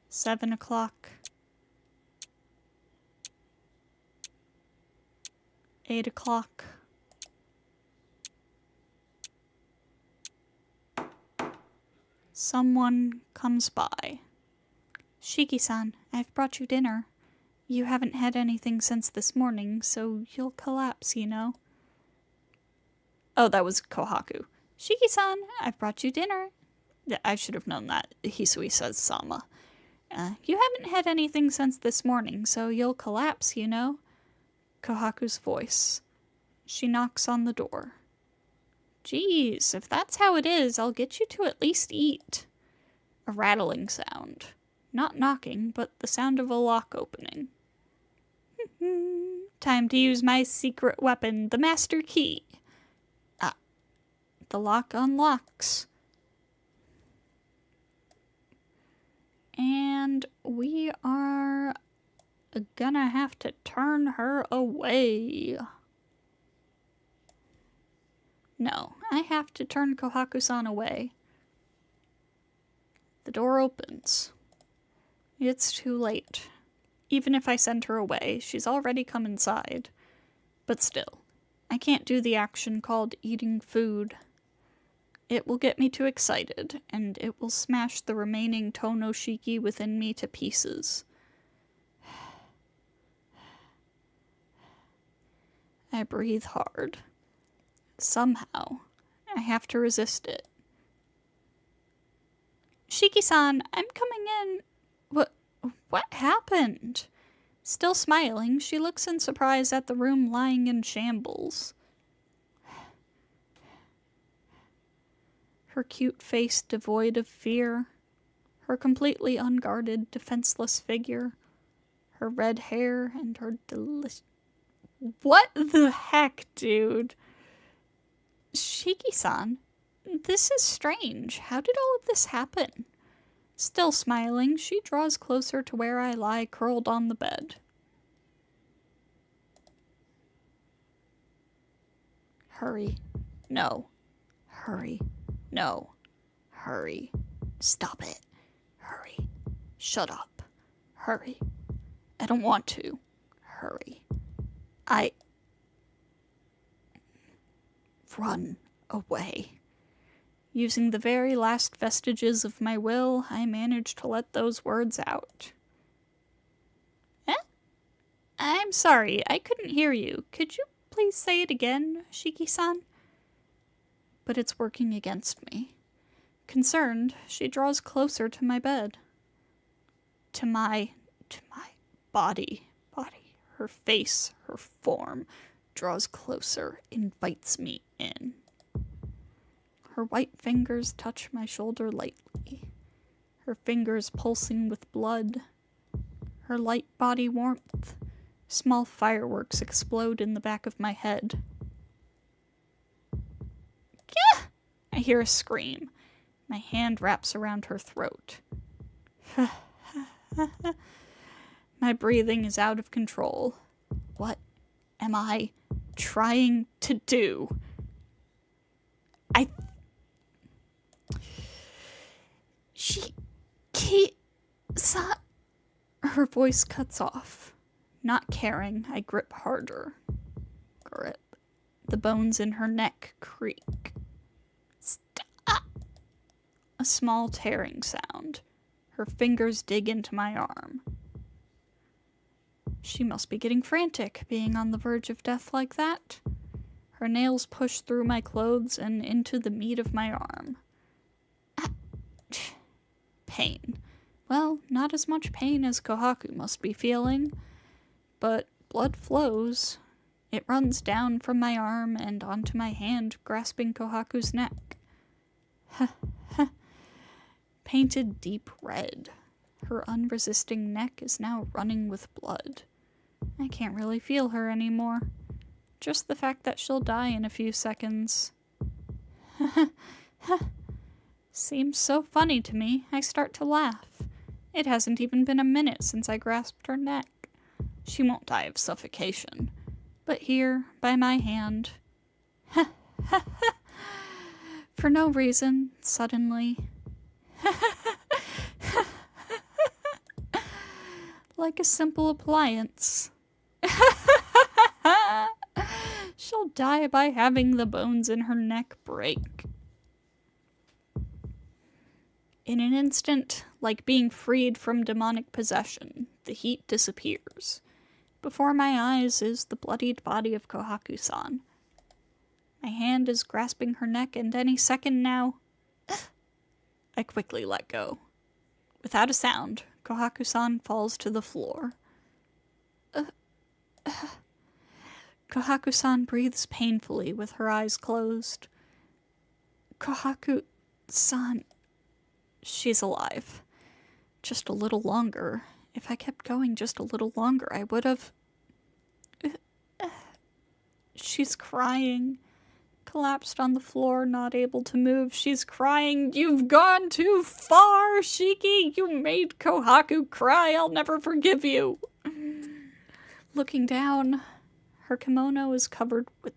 7 o'clock. 8 o'clock. Someone comes by. Shiki-san, I've brought you dinner. You haven't had anything since this morning, so you'll collapse, you know. Oh, that was Kohaku. Shiki-san, I've brought you dinner. I should have known that. Hisui says Sama. You haven't had anything since this morning, so you'll collapse, you know. Kohaku's voice. She knocks on the door. Geez, if that's how it is, I'll get you to at least eat. A rattling sound. Not knocking, but the sound of a lock opening. Time to use my secret weapon, the master key. Ah, the lock unlocks. And we are gonna have to turn her away. No, I have to turn Kohaku-san away. The door opens. It's too late. Even if I send her away, she's already come inside. But still, I can't do the action called eating food. It will get me too excited, and it will smash the remaining Tonoshiki within me to pieces. I breathe hard. Somehow, I have to resist it. Shiki-san, I'm coming in. What happened? Still smiling, she looks in surprise at the room lying in shambles. Her cute face devoid of fear. Her completely unguarded, defenseless figure. Her red hair and her delicious... What the heck, dude? Shiki-san, this is strange. How did all of this happen? Still smiling, she draws closer to where I lie curled on the bed. Hurry. No. Hurry. No. Hurry. Stop it. Hurry. Shut up. Hurry. I don't want to. Hurry. Run away. Using the very last vestiges of my will, I managed to let those words out. I'm sorry, I couldn't hear you. Could you please say it again, Shiki-san? But it's working against me. Concerned, she draws closer to my bed. To my body. Her face, her form, draws closer, invites me in. Her white fingers touch my shoulder lightly, her fingers pulsing with blood. Her light body warmth. Small fireworks explode in the back of my head. Gah! I hear a scream. My hand wraps around her throat. My breathing is out of control. What am I trying to do? Shiki-san. Her voice cuts off. Not caring, I grip harder. Grip. The bones in her neck creak. Stop! A small tearing sound. Her fingers dig into my arm. She must be getting frantic, being on the verge of death like that. Her nails push through my clothes and into the meat of my arm. Pain. Well, not as much pain as Kohaku must be feeling, but blood flows. It runs down from my arm and onto my hand, grasping Kohaku's neck. Painted deep red. Her unresisting neck is now running with blood. I can't really feel her anymore. Just the fact that she'll die in a few seconds. Seems so funny to me, I start to laugh. It hasn't even been a minute since I grasped her neck. She won't die of suffocation. But here, by my hand. For no reason, suddenly. Like a simple appliance. She'll die by having the bones in her neck break. In an instant, like being freed from demonic possession, the heat disappears. Before my eyes is the bloodied body of Kohaku-san. My hand is grasping her neck, and any second now, I quickly let go. Without a sound, Kohaku-san falls to the floor. Kohaku-san breathes painfully with her eyes closed. Kohaku-san... She's alive. Just a little longer. If I kept going just a little longer, I would have... She's crying. Collapsed on the floor, not able to move. She's crying. You've gone too far, Shiki! You made Kohaku cry! I'll never forgive you! Looking down, her kimono is covered with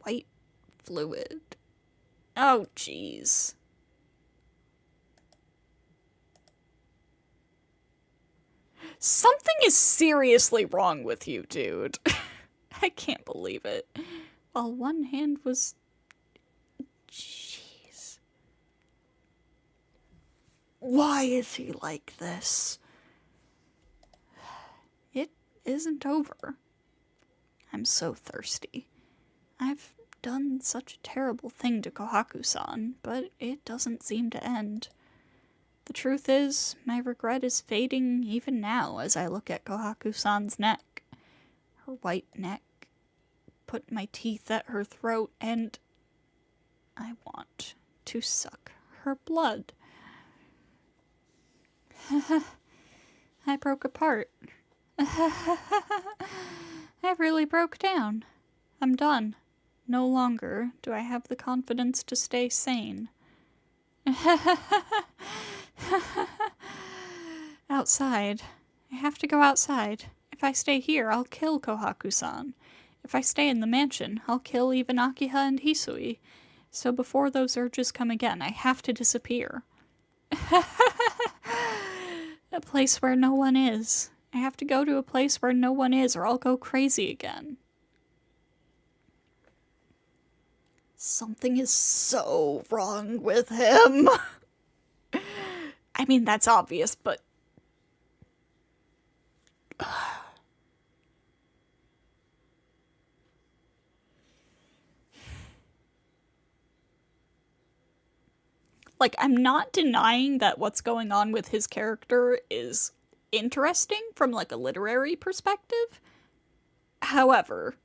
white fluid. Oh, jeez. Something is seriously wrong with you, dude. I can't believe it. While one hand was... Jeez. Why is he like this? It isn't over. I'm so thirsty. I've done such a terrible thing to Kohaku-san, but it doesn't seem to end. The truth is, my regret is fading even now as I look at Kohaku-san's neck. Her white neck. Put my teeth at her throat, and I want to suck her blood. I broke apart. I really broke down. I'm done. No longer do I have the confidence to stay sane. Outside. I have to go outside. If I stay here, I'll kill Kohaku-san. If I stay in the mansion, I'll kill even Akiha and Hisui. So before those urges come again, I have to disappear. A place where no one is. I have to go to a place where no one is, or I'll go crazy again. Something is so wrong with him. I mean, that's obvious, but... Like, I'm not denying that what's going on with his character is interesting from, like, a literary perspective. However,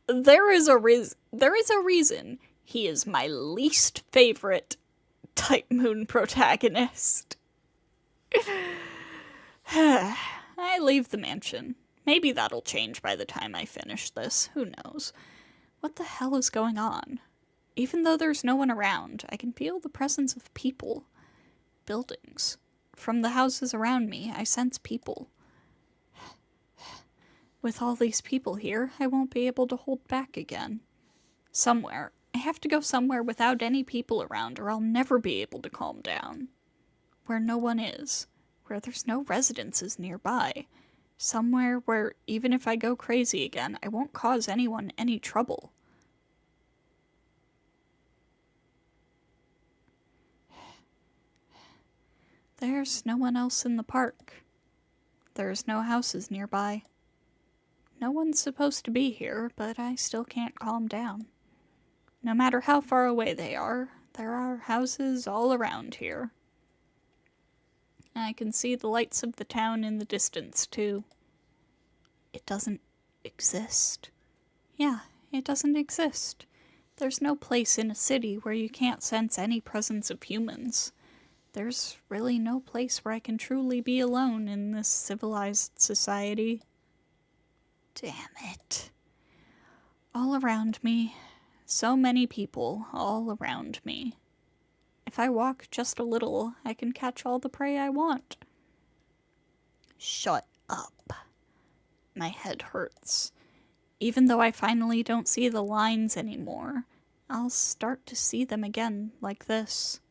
there is a reason he is my least favorite Type Moon protagonist. I leave the mansion. Maybe that'll change by the time I finish this. Who knows? What the hell is going on? Even though there's no one around, I can feel the presence of people. Buildings. From the houses around me, I sense people. With all these people here, I won't be able to hold back again. Somewhere. I have to go somewhere without any people around, or I'll never be able to calm down. Where no one is. Where there's no residences nearby. Somewhere where, even if I go crazy again, I won't cause anyone any trouble. There's no one else in the park. There's no houses nearby. No one's supposed to be here, but I still can't calm down. No matter how far away they are, there are houses all around here. I can see the lights of the town in the distance, too. It doesn't exist. Yeah, it doesn't exist. There's no place in a city where you can't sense any presence of humans. There's really no place where I can truly be alone in this civilized society. Damn it. All around me. So many people all around me. If I walk just a little, I can catch all the prey I want. Shut up. My head hurts. Even though I finally don't see the lines anymore, I'll start to see them again like this.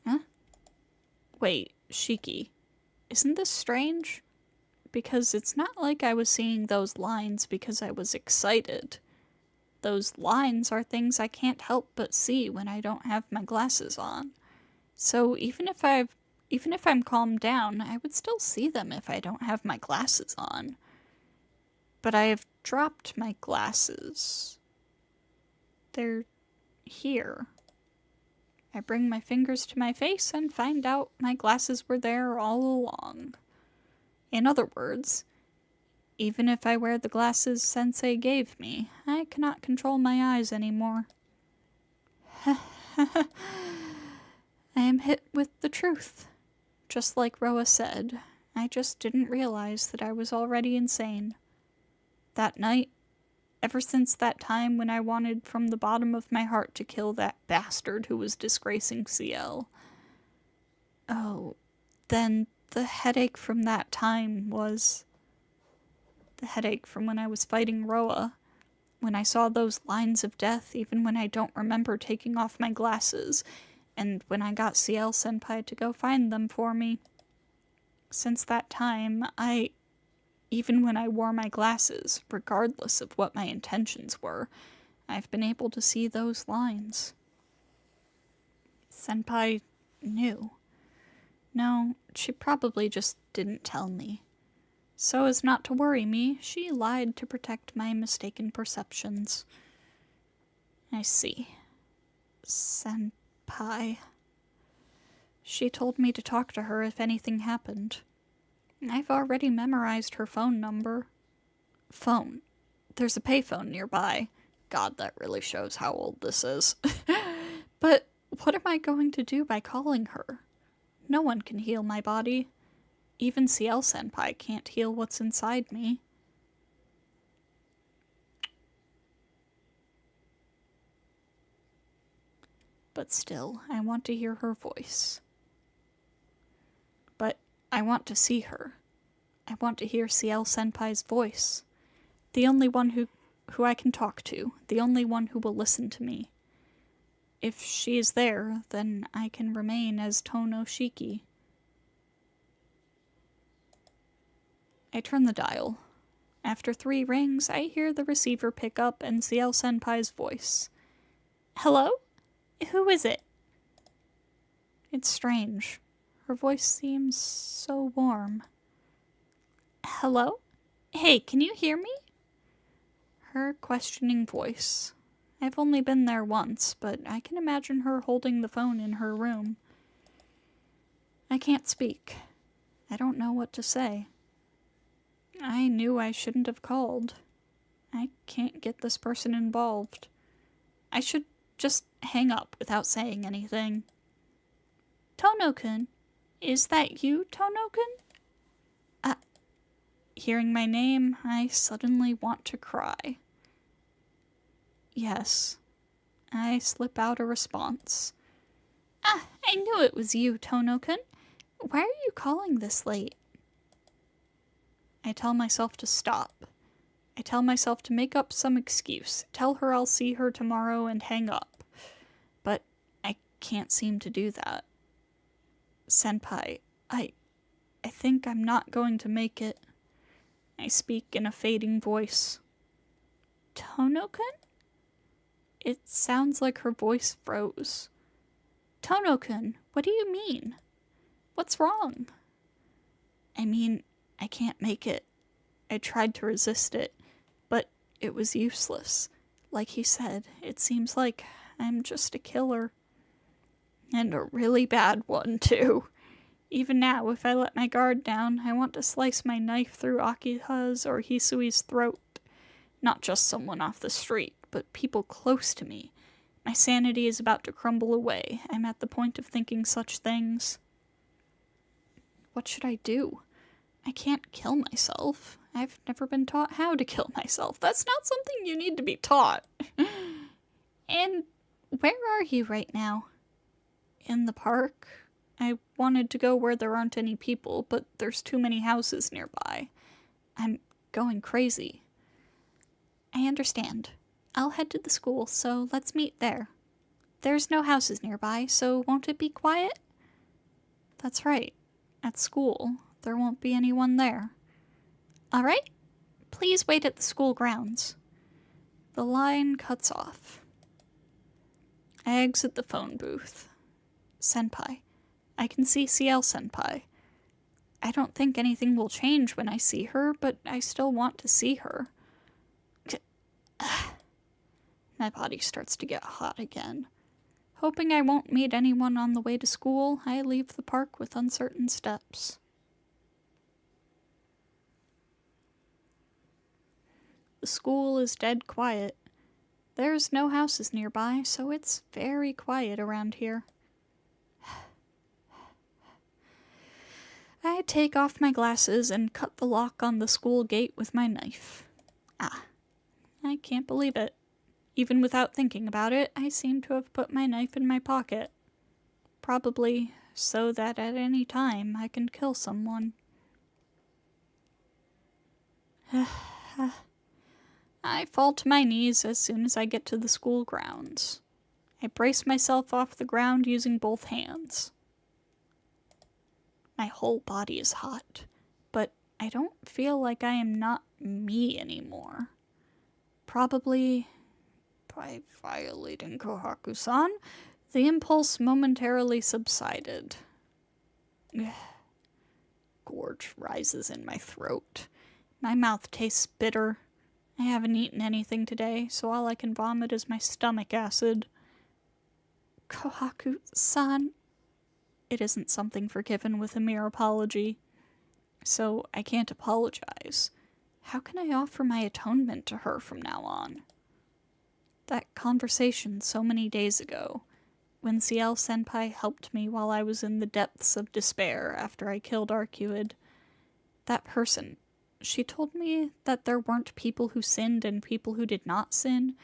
Huh? Wait, Shiki, isn't this strange? Because it's not like I was seeing those lines because I was excited. Those lines are things I can't help but see when I don't have my glasses on. So even if I'm calmed down, I would still see them if I don't have my glasses on. But I have dropped my glasses. They're here. I bring my fingers to my face and find out my glasses were there all along. In other words, even if I wear the glasses Sensei gave me, I cannot control my eyes anymore. I am hit with the truth. Just like Roa said, I just didn't realize that I was already insane. That night, ever since that time when I wanted from the bottom of my heart to kill that bastard who was disgracing Ciel. Oh, then the headache from that time was the headache from when I was fighting Roa, when I saw those lines of death even when I don't remember taking off my glasses, and when I got Ciel-senpai to go find them for me. Since that time, even when I wore my glasses, regardless of what my intentions were, I've been able to see those lines. Senpai knew. No, she probably just didn't tell me. So as not to worry me, she lied to protect my mistaken perceptions. I see. Senpai. She told me to talk to her if anything happened. I've already memorized her phone number. Phone. There's a payphone nearby. God, that really shows how old this is. But what am I going to do by calling her? No one can heal my body. Even Ciel-senpai can't heal what's inside me. But still, I want to hear her voice. But I want to see her. I want to hear Ciel-senpai's voice. The only one who I can talk to. The only one who will listen to me. If she is there, then I can remain as Tono Shiki. I turn the dial. After 3 rings, I hear the receiver pick up and Ciel-senpai's voice. Hello? Who is it? It's strange. Her voice seems so warm. Hello? Hey, can you hear me? Her questioning voice. I've only been there once, but I can imagine her holding the phone in her room. I can't speak. I don't know what to say. I knew I shouldn't have called. I can't get this person involved. I should just hang up without saying anything. Tono-kun? Is that you, Tono-kun? Hearing my name, I suddenly want to cry. Yes. I slip out a response. I knew it was you, Tono-kun. Why are you calling this late? I tell myself to stop. I tell myself to make up some excuse, tell her I'll see her tomorrow and hang up. But I can't seem to do that. Senpai, I think I'm not going to make it. I speak in a fading voice. Tono-kun? It sounds like her voice froze. Tono-kun, what do you mean? What's wrong? I mean, I can't make it. I tried to resist it, but it was useless. Like he said, it seems like I'm just a killer. And a really bad one, too. Even now, if I let my guard down, I want to slice my knife through Akiha's or Hisui's throat. Not just someone off the street, but people close to me. My sanity is about to crumble away. I'm at the point of thinking such things. What should I do? I can't kill myself. I've never been taught how to kill myself. That's not something you need to be taught. And where are you right now? In the park? I wanted to go where there aren't any people, but there's too many houses nearby. I'm going crazy. I understand. I'll head to the school, so let's meet there. There's no houses nearby, so won't it be quiet? That's right. At school, there won't be anyone there. All right? Please wait at the school grounds. The line cuts off. I exit the phone booth. Senpai. I can see Ciel-senpai. I don't think anything will change when I see her, but I still want to see her. My body starts to get hot again. Hoping I won't meet anyone on the way to school, I leave the park with uncertain steps. The school is dead quiet. There's no houses nearby, so it's very quiet around here. I take off my glasses and cut the lock on the school gate with my knife. I can't believe it. Even without thinking about it, I seem to have put my knife in my pocket. Probably so that at any time I can kill someone. I fall to my knees as soon as I get to the school grounds. I brace myself off the ground using both hands. My whole body is hot, but I don't feel like I am not me anymore. Probably by violating Kohaku-san, the impulse momentarily subsided. Gorge rises in my throat. My mouth tastes bitter. I haven't eaten anything today, so all I can vomit is my stomach acid. Kohaku-san. It isn't something forgiven with a mere apology, so I can't apologize. How can I offer my atonement to her from now on? That conversation so many days ago, when Ciel-senpai helped me while I was in the depths of despair after I killed Arcuid. That person, she told me that there weren't people who sinned and people who did not sin,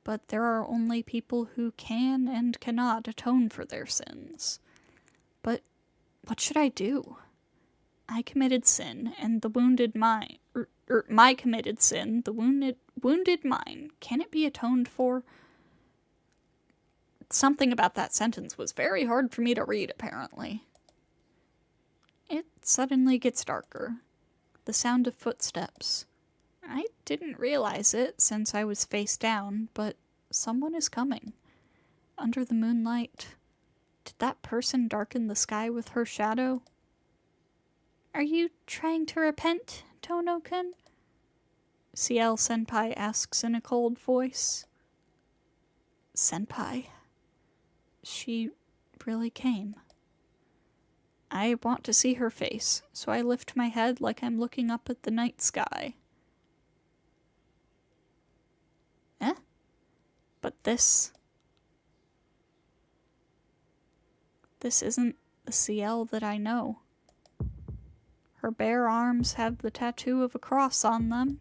but there are only people who can and cannot atone for their sins. But what should I do? I committed sin, and the wounded mind, my committed sin, the wounded mind, can it be atoned for? Something about that sentence was very hard for me to read, apparently. It suddenly gets darker. The sound of footsteps. I didn't realize it since I was face down, but someone is coming. Under the moonlight. Did that person darken the sky with her shadow? Are you trying to repent, Tono-kun? Ciel-senpai asks in a cold voice. Senpai. She really came. I want to see her face, so I lift my head like I'm looking up at the night sky. But this isn't the Ciel that I know. Her bare arms have the tattoo of a cross on them.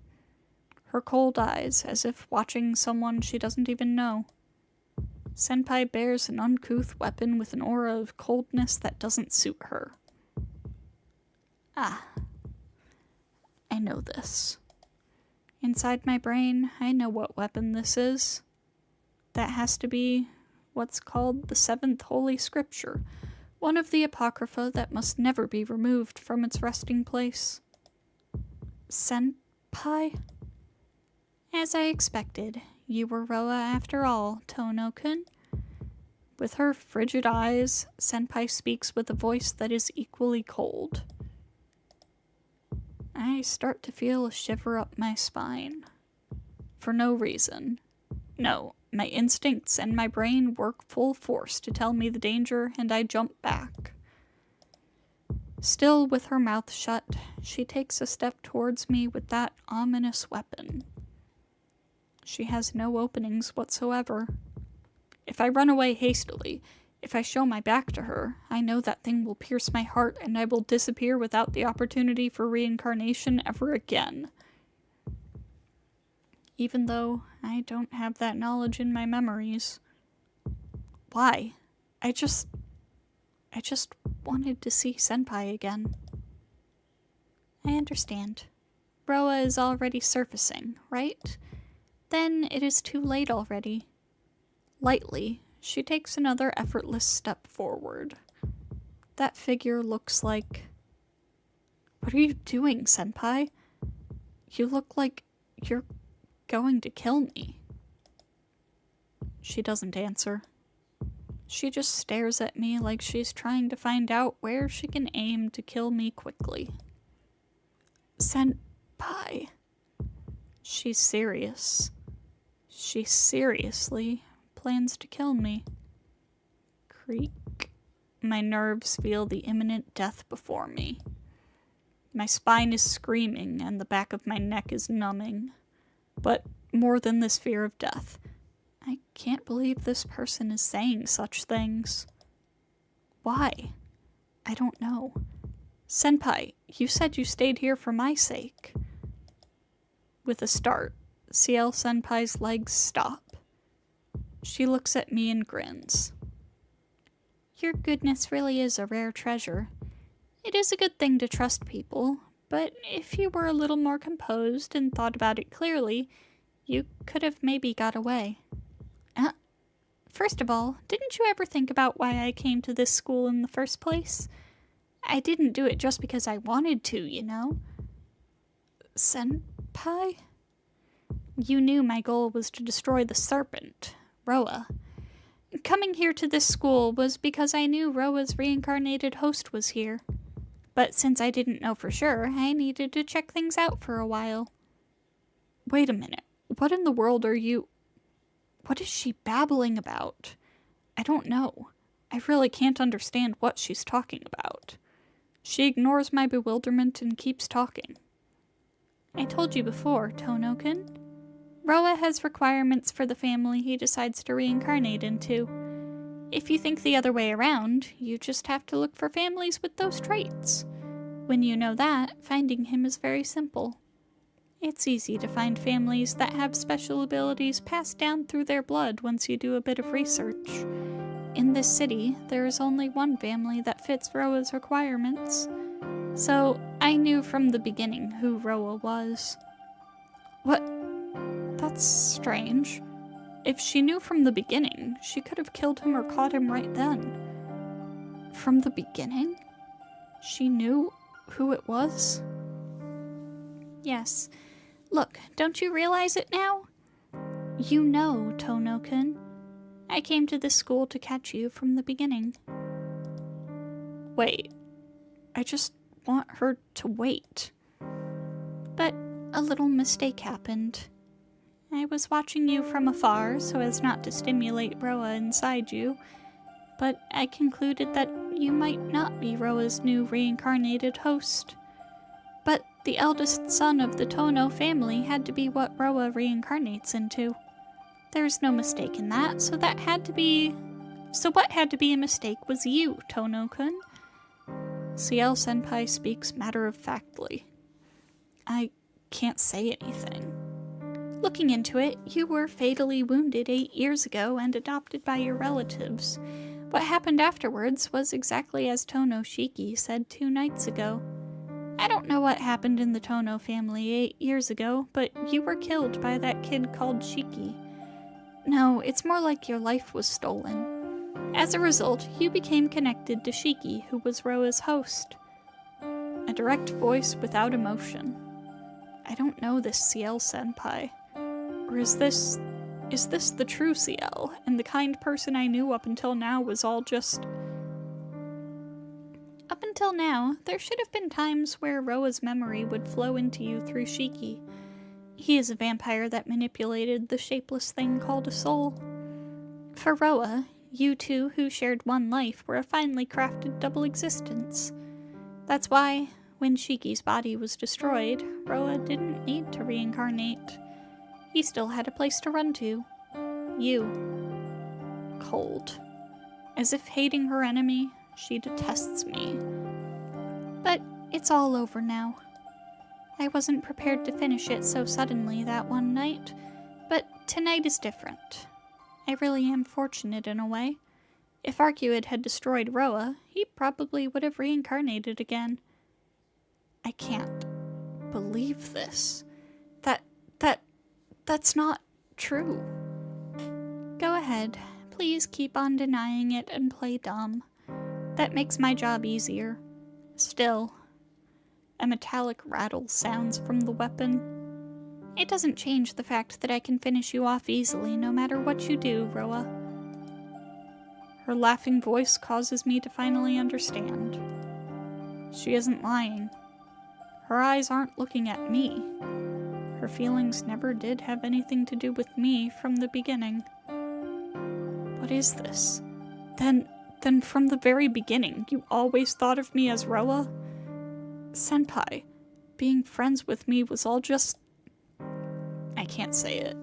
Her cold eyes, as if watching someone she doesn't even know. Senpai bears an uncouth weapon with an aura of coldness that doesn't suit her. I know this. Inside my brain, I know what weapon this is. That has to be what's called the Seventh Holy Scripture, one of the Apocrypha that must never be removed from its resting place. Senpai? As I expected, you were Roa after all, Tono-kun. With her frigid eyes, Senpai speaks with a voice that is equally cold. I start to feel a shiver up my spine. For no reason. No, my instincts and my brain work full force to tell me the danger, and I jump back. Still with her mouth shut, she takes a step towards me with that ominous weapon. She has no openings whatsoever. If I run away hastily, if I show my back to her, I know that thing will pierce my heart and I will disappear without the opportunity for reincarnation ever again. Even though I don't have that knowledge in my memories. Why? I just wanted to see Senpai again. I understand. Roa is already surfacing, right? Then it is too late already. Lightly, she takes another effortless step forward. That figure looks like... What are you doing, Senpai? You look like you're going to kill me. She doesn't answer. She just stares at me like she's trying to find out where she can aim to kill me quickly. Senpai. She's serious. She seriously plans to kill me. Creak. My nerves feel the imminent death before me. My spine is screaming and the back of my neck is numbing. But more than this fear of death, I can't believe this person is saying such things. Why? I don't know. Senpai, you said you stayed here for my sake. With a start, Ciel Senpai's legs stop. She looks at me and grins. Your goodness really is a rare treasure. It is a good thing to trust people, but if you were a little more composed and thought about it clearly, you could have maybe got away. First of all, didn't you ever think about why I came to this school in the first place? I didn't do it just because I wanted to, you know? Senpai? You knew my goal was to destroy the serpent, Roa. Coming here to this school was because I knew Roa's reincarnated host was here. But since I didn't know for sure, I needed to check things out for a while. Wait a minute. What in the world are you... What is she babbling about? I don't know. I really can't understand what she's talking about. She ignores my bewilderment and keeps talking. I told you before, Tono-kun. Roa has requirements for the family he decides to reincarnate into. If you think the other way around, you just have to look for families with those traits. When you know that, finding him is very simple. It's easy to find families that have special abilities passed down through their blood once you do a bit of research. In this city, there is only one family that fits Roa's requirements. So, I knew from the beginning who Roa was. What? That's strange. If she knew from the beginning, she could have killed him or caught him right then. From the beginning? She knew who it was? Yes. Look, don't you realize it now? You know, Tono-kun. I came to this school to catch you from the beginning. Wait. I just want her to wait. But a little mistake happened. I was watching you from afar so as not to stimulate Roa inside you, but I concluded that you might not be Roa's new reincarnated host. But the eldest son of the Tono family had to be what Roa reincarnates into. There's no mistake in that, so what had to be a mistake was you, Tono-kun. Ciel Senpai speaks matter-of-factly. I can't say anything. Looking into it, you were fatally wounded 8 years ago and adopted by your relatives. What happened afterwards was exactly as Tono Shiki said 2 nights ago. I don't know what happened in the Tono family 8 years ago, but you were killed by that kid called Shiki. No, it's more like your life was stolen. As a result, you became connected to Shiki, who was Roa's host. A direct voice without emotion. I don't know this Ciel Senpai. Or is this the true Ciel, and the kind person I knew up until now was all just... Up until now, there should have been times where Roa's memory would flow into you through Shiki. He is a vampire that manipulated the shapeless thing called a soul. For Roa, you two who shared one life were a finely crafted double existence. That's why, when Shiki's body was destroyed, Roa didn't need to reincarnate. he still had a place to run to. You. Cold. As if hating her enemy, she detests me. But it's all over now. I wasn't prepared to finish it so suddenly that one night, but tonight is different. I really am fortunate in a way. If Arcuid had destroyed Roa, he probably would have reincarnated again. I can't believe this. That's not true. Go ahead. Please keep on denying it and play dumb. That makes my job easier. Still, a metallic rattle sounds from the weapon. It doesn't change the fact that I can finish you off easily no matter what you do, Roa. Her laughing voice causes me to finally understand. She isn't lying. Her eyes aren't looking at me. Her feelings never did have anything to do with me from the beginning. What is this? Then from the very beginning, you always thought of me as Roa? Senpai, being friends with me was all just... I can't say it.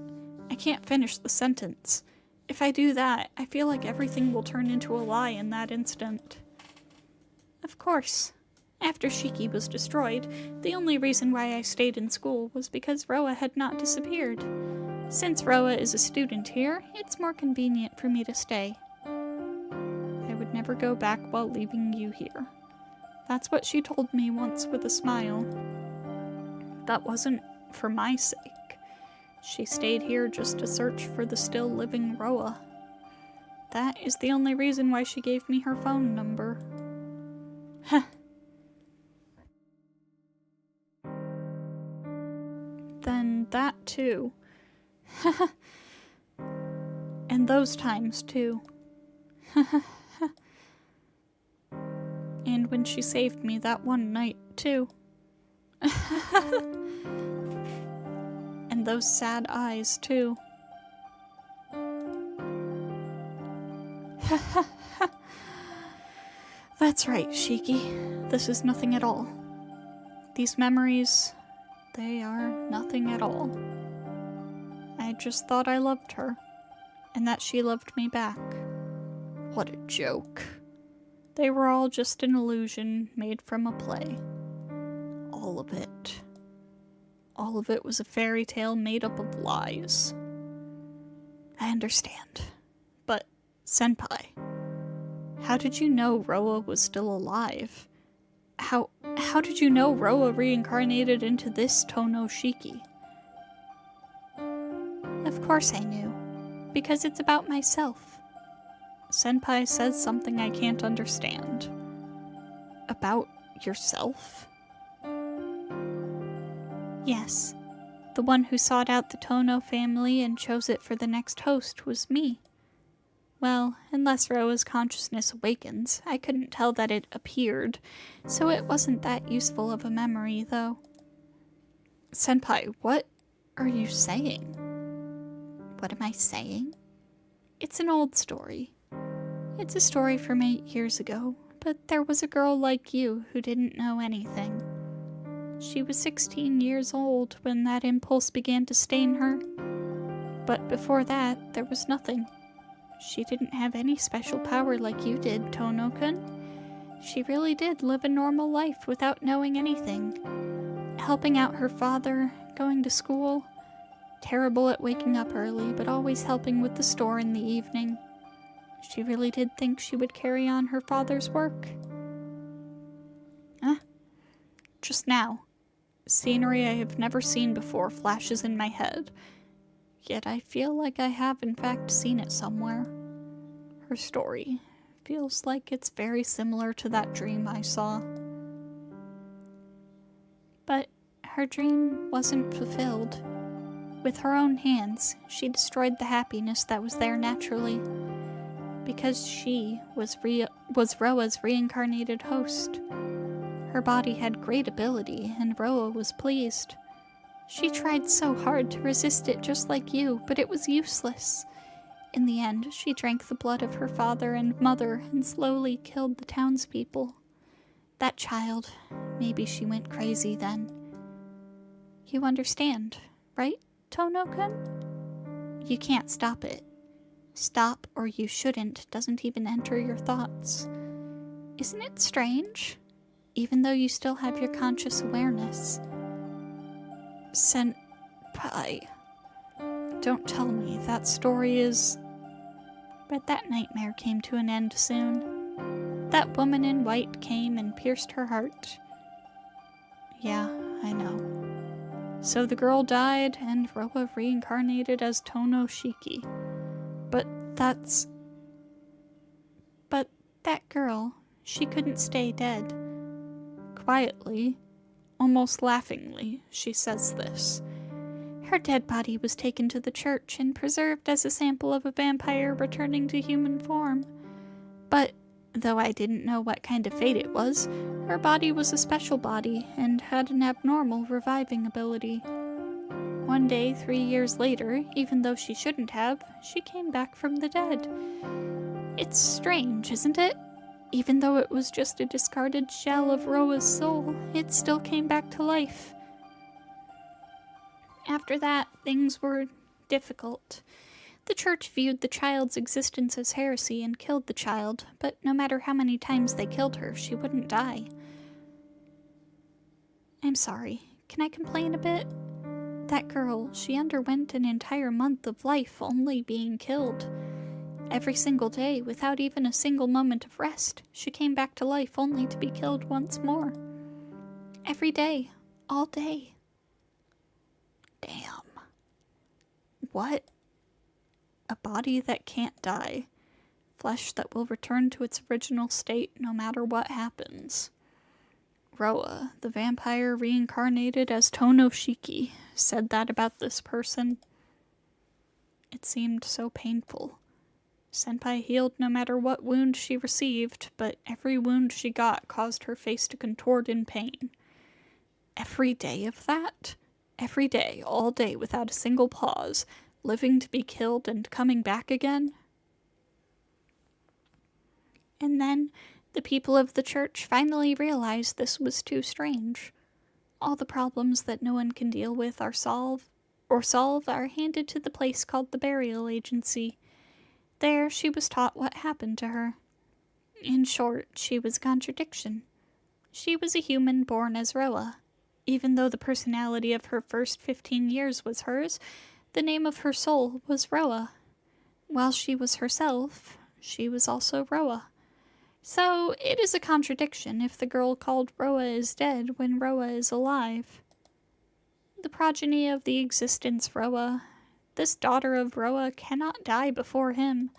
I can't finish the sentence. If I do that, I feel like everything will turn into a lie in that instant. Of course. After Shiki was destroyed, the only reason why I stayed in school was because Roa had not disappeared. Since Roa is a student here, it's more convenient for me to stay. I would never go back while leaving you here. That's what she told me once with a smile. That wasn't for my sake. She stayed here just to search for the still living Roa. That is the only reason why she gave me her phone number. Heh. Then that too. And those times too. And when she saved me that one night too. And those sad eyes too. That's right, Shiki. This is nothing at all. These memories, they are nothing at all. I just thought I loved her, and that she loved me back. What a joke. They were all just an illusion made from a play. All of it. All of it was a fairy tale made up of lies. I understand. But, Senpai, how did you know Roa was still alive? How did you know Roa reincarnated into this Tono Shiki? Of course I knew, because it's about myself. Senpai says something I can't understand. About yourself? Yes, the one who sought out the Tono family and chose it for the next host was me. Well, unless Roa's consciousness awakens, I couldn't tell that it appeared, so it wasn't that useful of a memory, though. Senpai, what are you saying? What am I saying? It's an old story. It's a story from 8 years ago, but there was a girl like you who didn't know anything. She was 16 years old when that impulse began to stain her. But before that, there was nothing. She didn't have any special power like you did, Tono-kun. She really did live a normal life without knowing anything. Helping out her father, going to school. Terrible at waking up early, but always helping with the store in the evening. She really did think she would carry on her father's work. Just now, scenery I have never seen before flashes in my head. Yet I feel like I have in fact seen it somewhere. Her story feels like it's very similar to that dream I saw. But her dream wasn't fulfilled. With her own hands, she destroyed the happiness that was there naturally. Because she was Roa's reincarnated host. Her body had great ability, and Roa was pleased. She tried so hard to resist it just like you, but it was useless. In the end, she drank the blood of her father and mother and slowly killed the townspeople. That child, maybe she went crazy then. You understand, right? Tono-kun? You can't stop it. Stop, or you shouldn't, doesn't even enter your thoughts. Isn't it strange? Even though you still have your conscious awareness. Senpai. Don't tell me that story is... But that nightmare came to an end soon. That woman in white came and pierced her heart. Yeah, I know. So the girl died, and Roa reincarnated as Tono-shiki. But that girl, she couldn't stay dead. Quietly, almost laughingly, she says this. Her dead body was taken to the church and preserved as a sample of a vampire returning to human form. But, though I didn't know what kind of fate it was, her body was a special body and had an abnormal reviving ability. One day, 3 years later, even though she shouldn't have, she came back from the dead. It's strange, isn't it? Even though it was just a discarded shell of Roa's soul, it still came back to life. After that, things were difficult. The church viewed the child's existence as heresy and killed the child, but no matter how many times they killed her, she wouldn't die. I'm sorry. Can I complain a bit? That girl, she underwent an entire month of life only being killed. Every single day, without even a single moment of rest, she came back to life only to be killed once more. Every day. All day. Damn. What? A body that can't die. Flesh that will return to its original state no matter what happens. Roa, the vampire reincarnated as Tono-shiki, said that about this person. It seemed so painful. Senpai healed no matter what wound she received, but every wound she got caused her face to contort in pain. Every day of that? Every day, all day, without a single pause, living to be killed and coming back again? And then, the people of the church finally realized this was too strange. All the problems that no one can deal with are solve are handed to the place called the burial agency. There, she was taught what happened to her. In short, she was a contradiction. She was a human born as Roa. Even though the personality of her first 15 years was hers, the name of her soul was Roa. While she was herself, she was also Roa. So, it is a contradiction if the girl called Roa is dead when Roa is alive. The progeny of the existence Roa, this daughter of Roa, cannot die before him.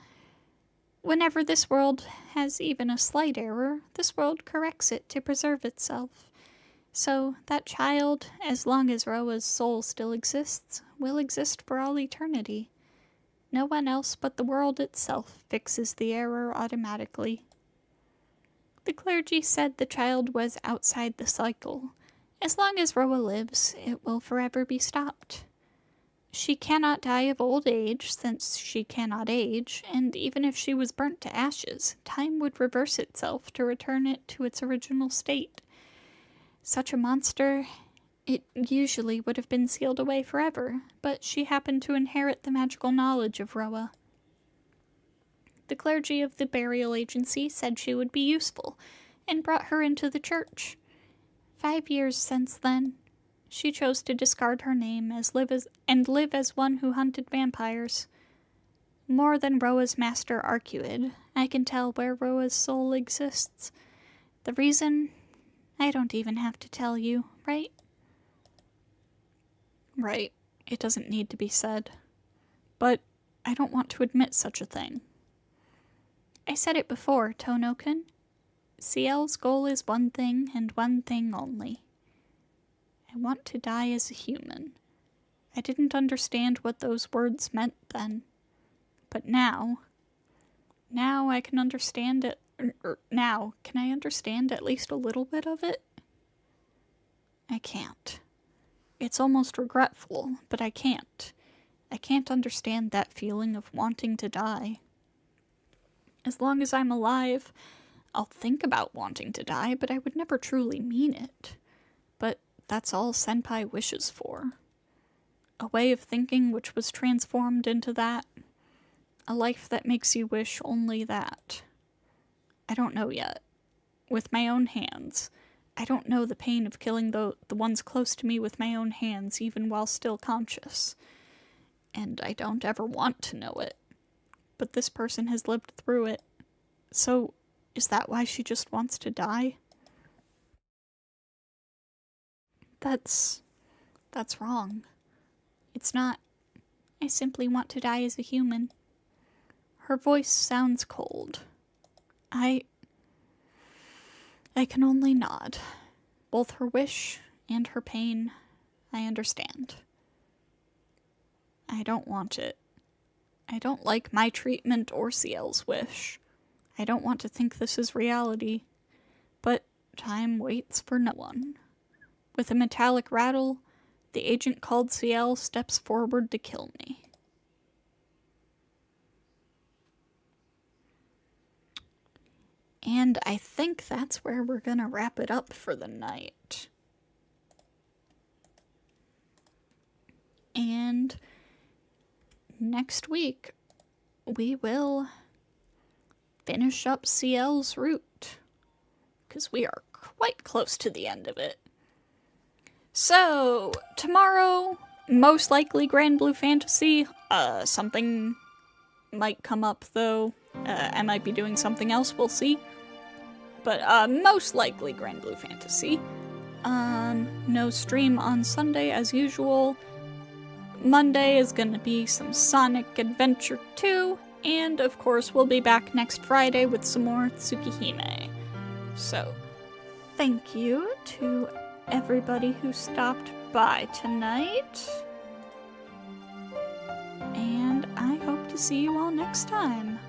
Whenever this world has even a slight error, this world corrects it to preserve itself. So, that child, as long as Roa's soul still exists, will exist for all eternity. No one else but the world itself fixes the error automatically. The clergy said the child was outside the cycle. As long as Roa lives, it will forever be stopped. She cannot die of old age, since she cannot age, and even if she was burnt to ashes, time would reverse itself to return it to its original state. Such a monster, it usually would have been sealed away forever, but she happened to inherit the magical knowledge of Roa. The clergy of the burial agency said she would be useful, and brought her into the church. 5 years since then, she chose to discard her name and live as one who hunted vampires. More than Roa's master Arcuid, I can tell where Roa's soul exists. The reason, I don't even have to tell you, right? Right. It doesn't need to be said. But I don't want to admit such a thing. I said it before, Tono-kun. Ciel's goal is one thing and one thing only. I want to die as a human. I didn't understand what those words meant then. But now I can understand it. Now, can I understand at least a little bit of it? I can't. It's almost regretful, but I can't. I can't understand that feeling of wanting to die. As long as I'm alive, I'll think about wanting to die, but I would never truly mean it. But that's all Senpai wishes for. a way of thinking which was transformed into that. A life that makes you wish only that. I don't know yet. With my own hands. I don't know the pain of killing the ones close to me with my own hands, even while still conscious. And I don't ever want to know it. But this person has lived through it. So, is that why she just wants to die? That's wrong. It's not. I simply want to die as a human. Her voice sounds cold. I can only nod. Both her wish and her pain, I understand. I don't want it. I don't like my treatment or Ciel's wish. I don't want to think this is reality. But time waits for no one. With a metallic rattle, the agent called Ciel steps forward to kill me. And I think that's where we're gonna wrap it up for the night. And next week, we will finish up Ciel's Route, because we are quite close to the end of it. So, tomorrow, most likely Grand Blue Fantasy. Something might come up, though. I might be doing something else, we'll see. But, most likely Grand Blue Fantasy. No stream on Sunday, as usual. Monday is gonna be some Sonic Adventure 2, and of course we'll be back next Friday with some more Tsukihime. So, thank you to everybody who stopped by tonight, and I hope to see you all next time.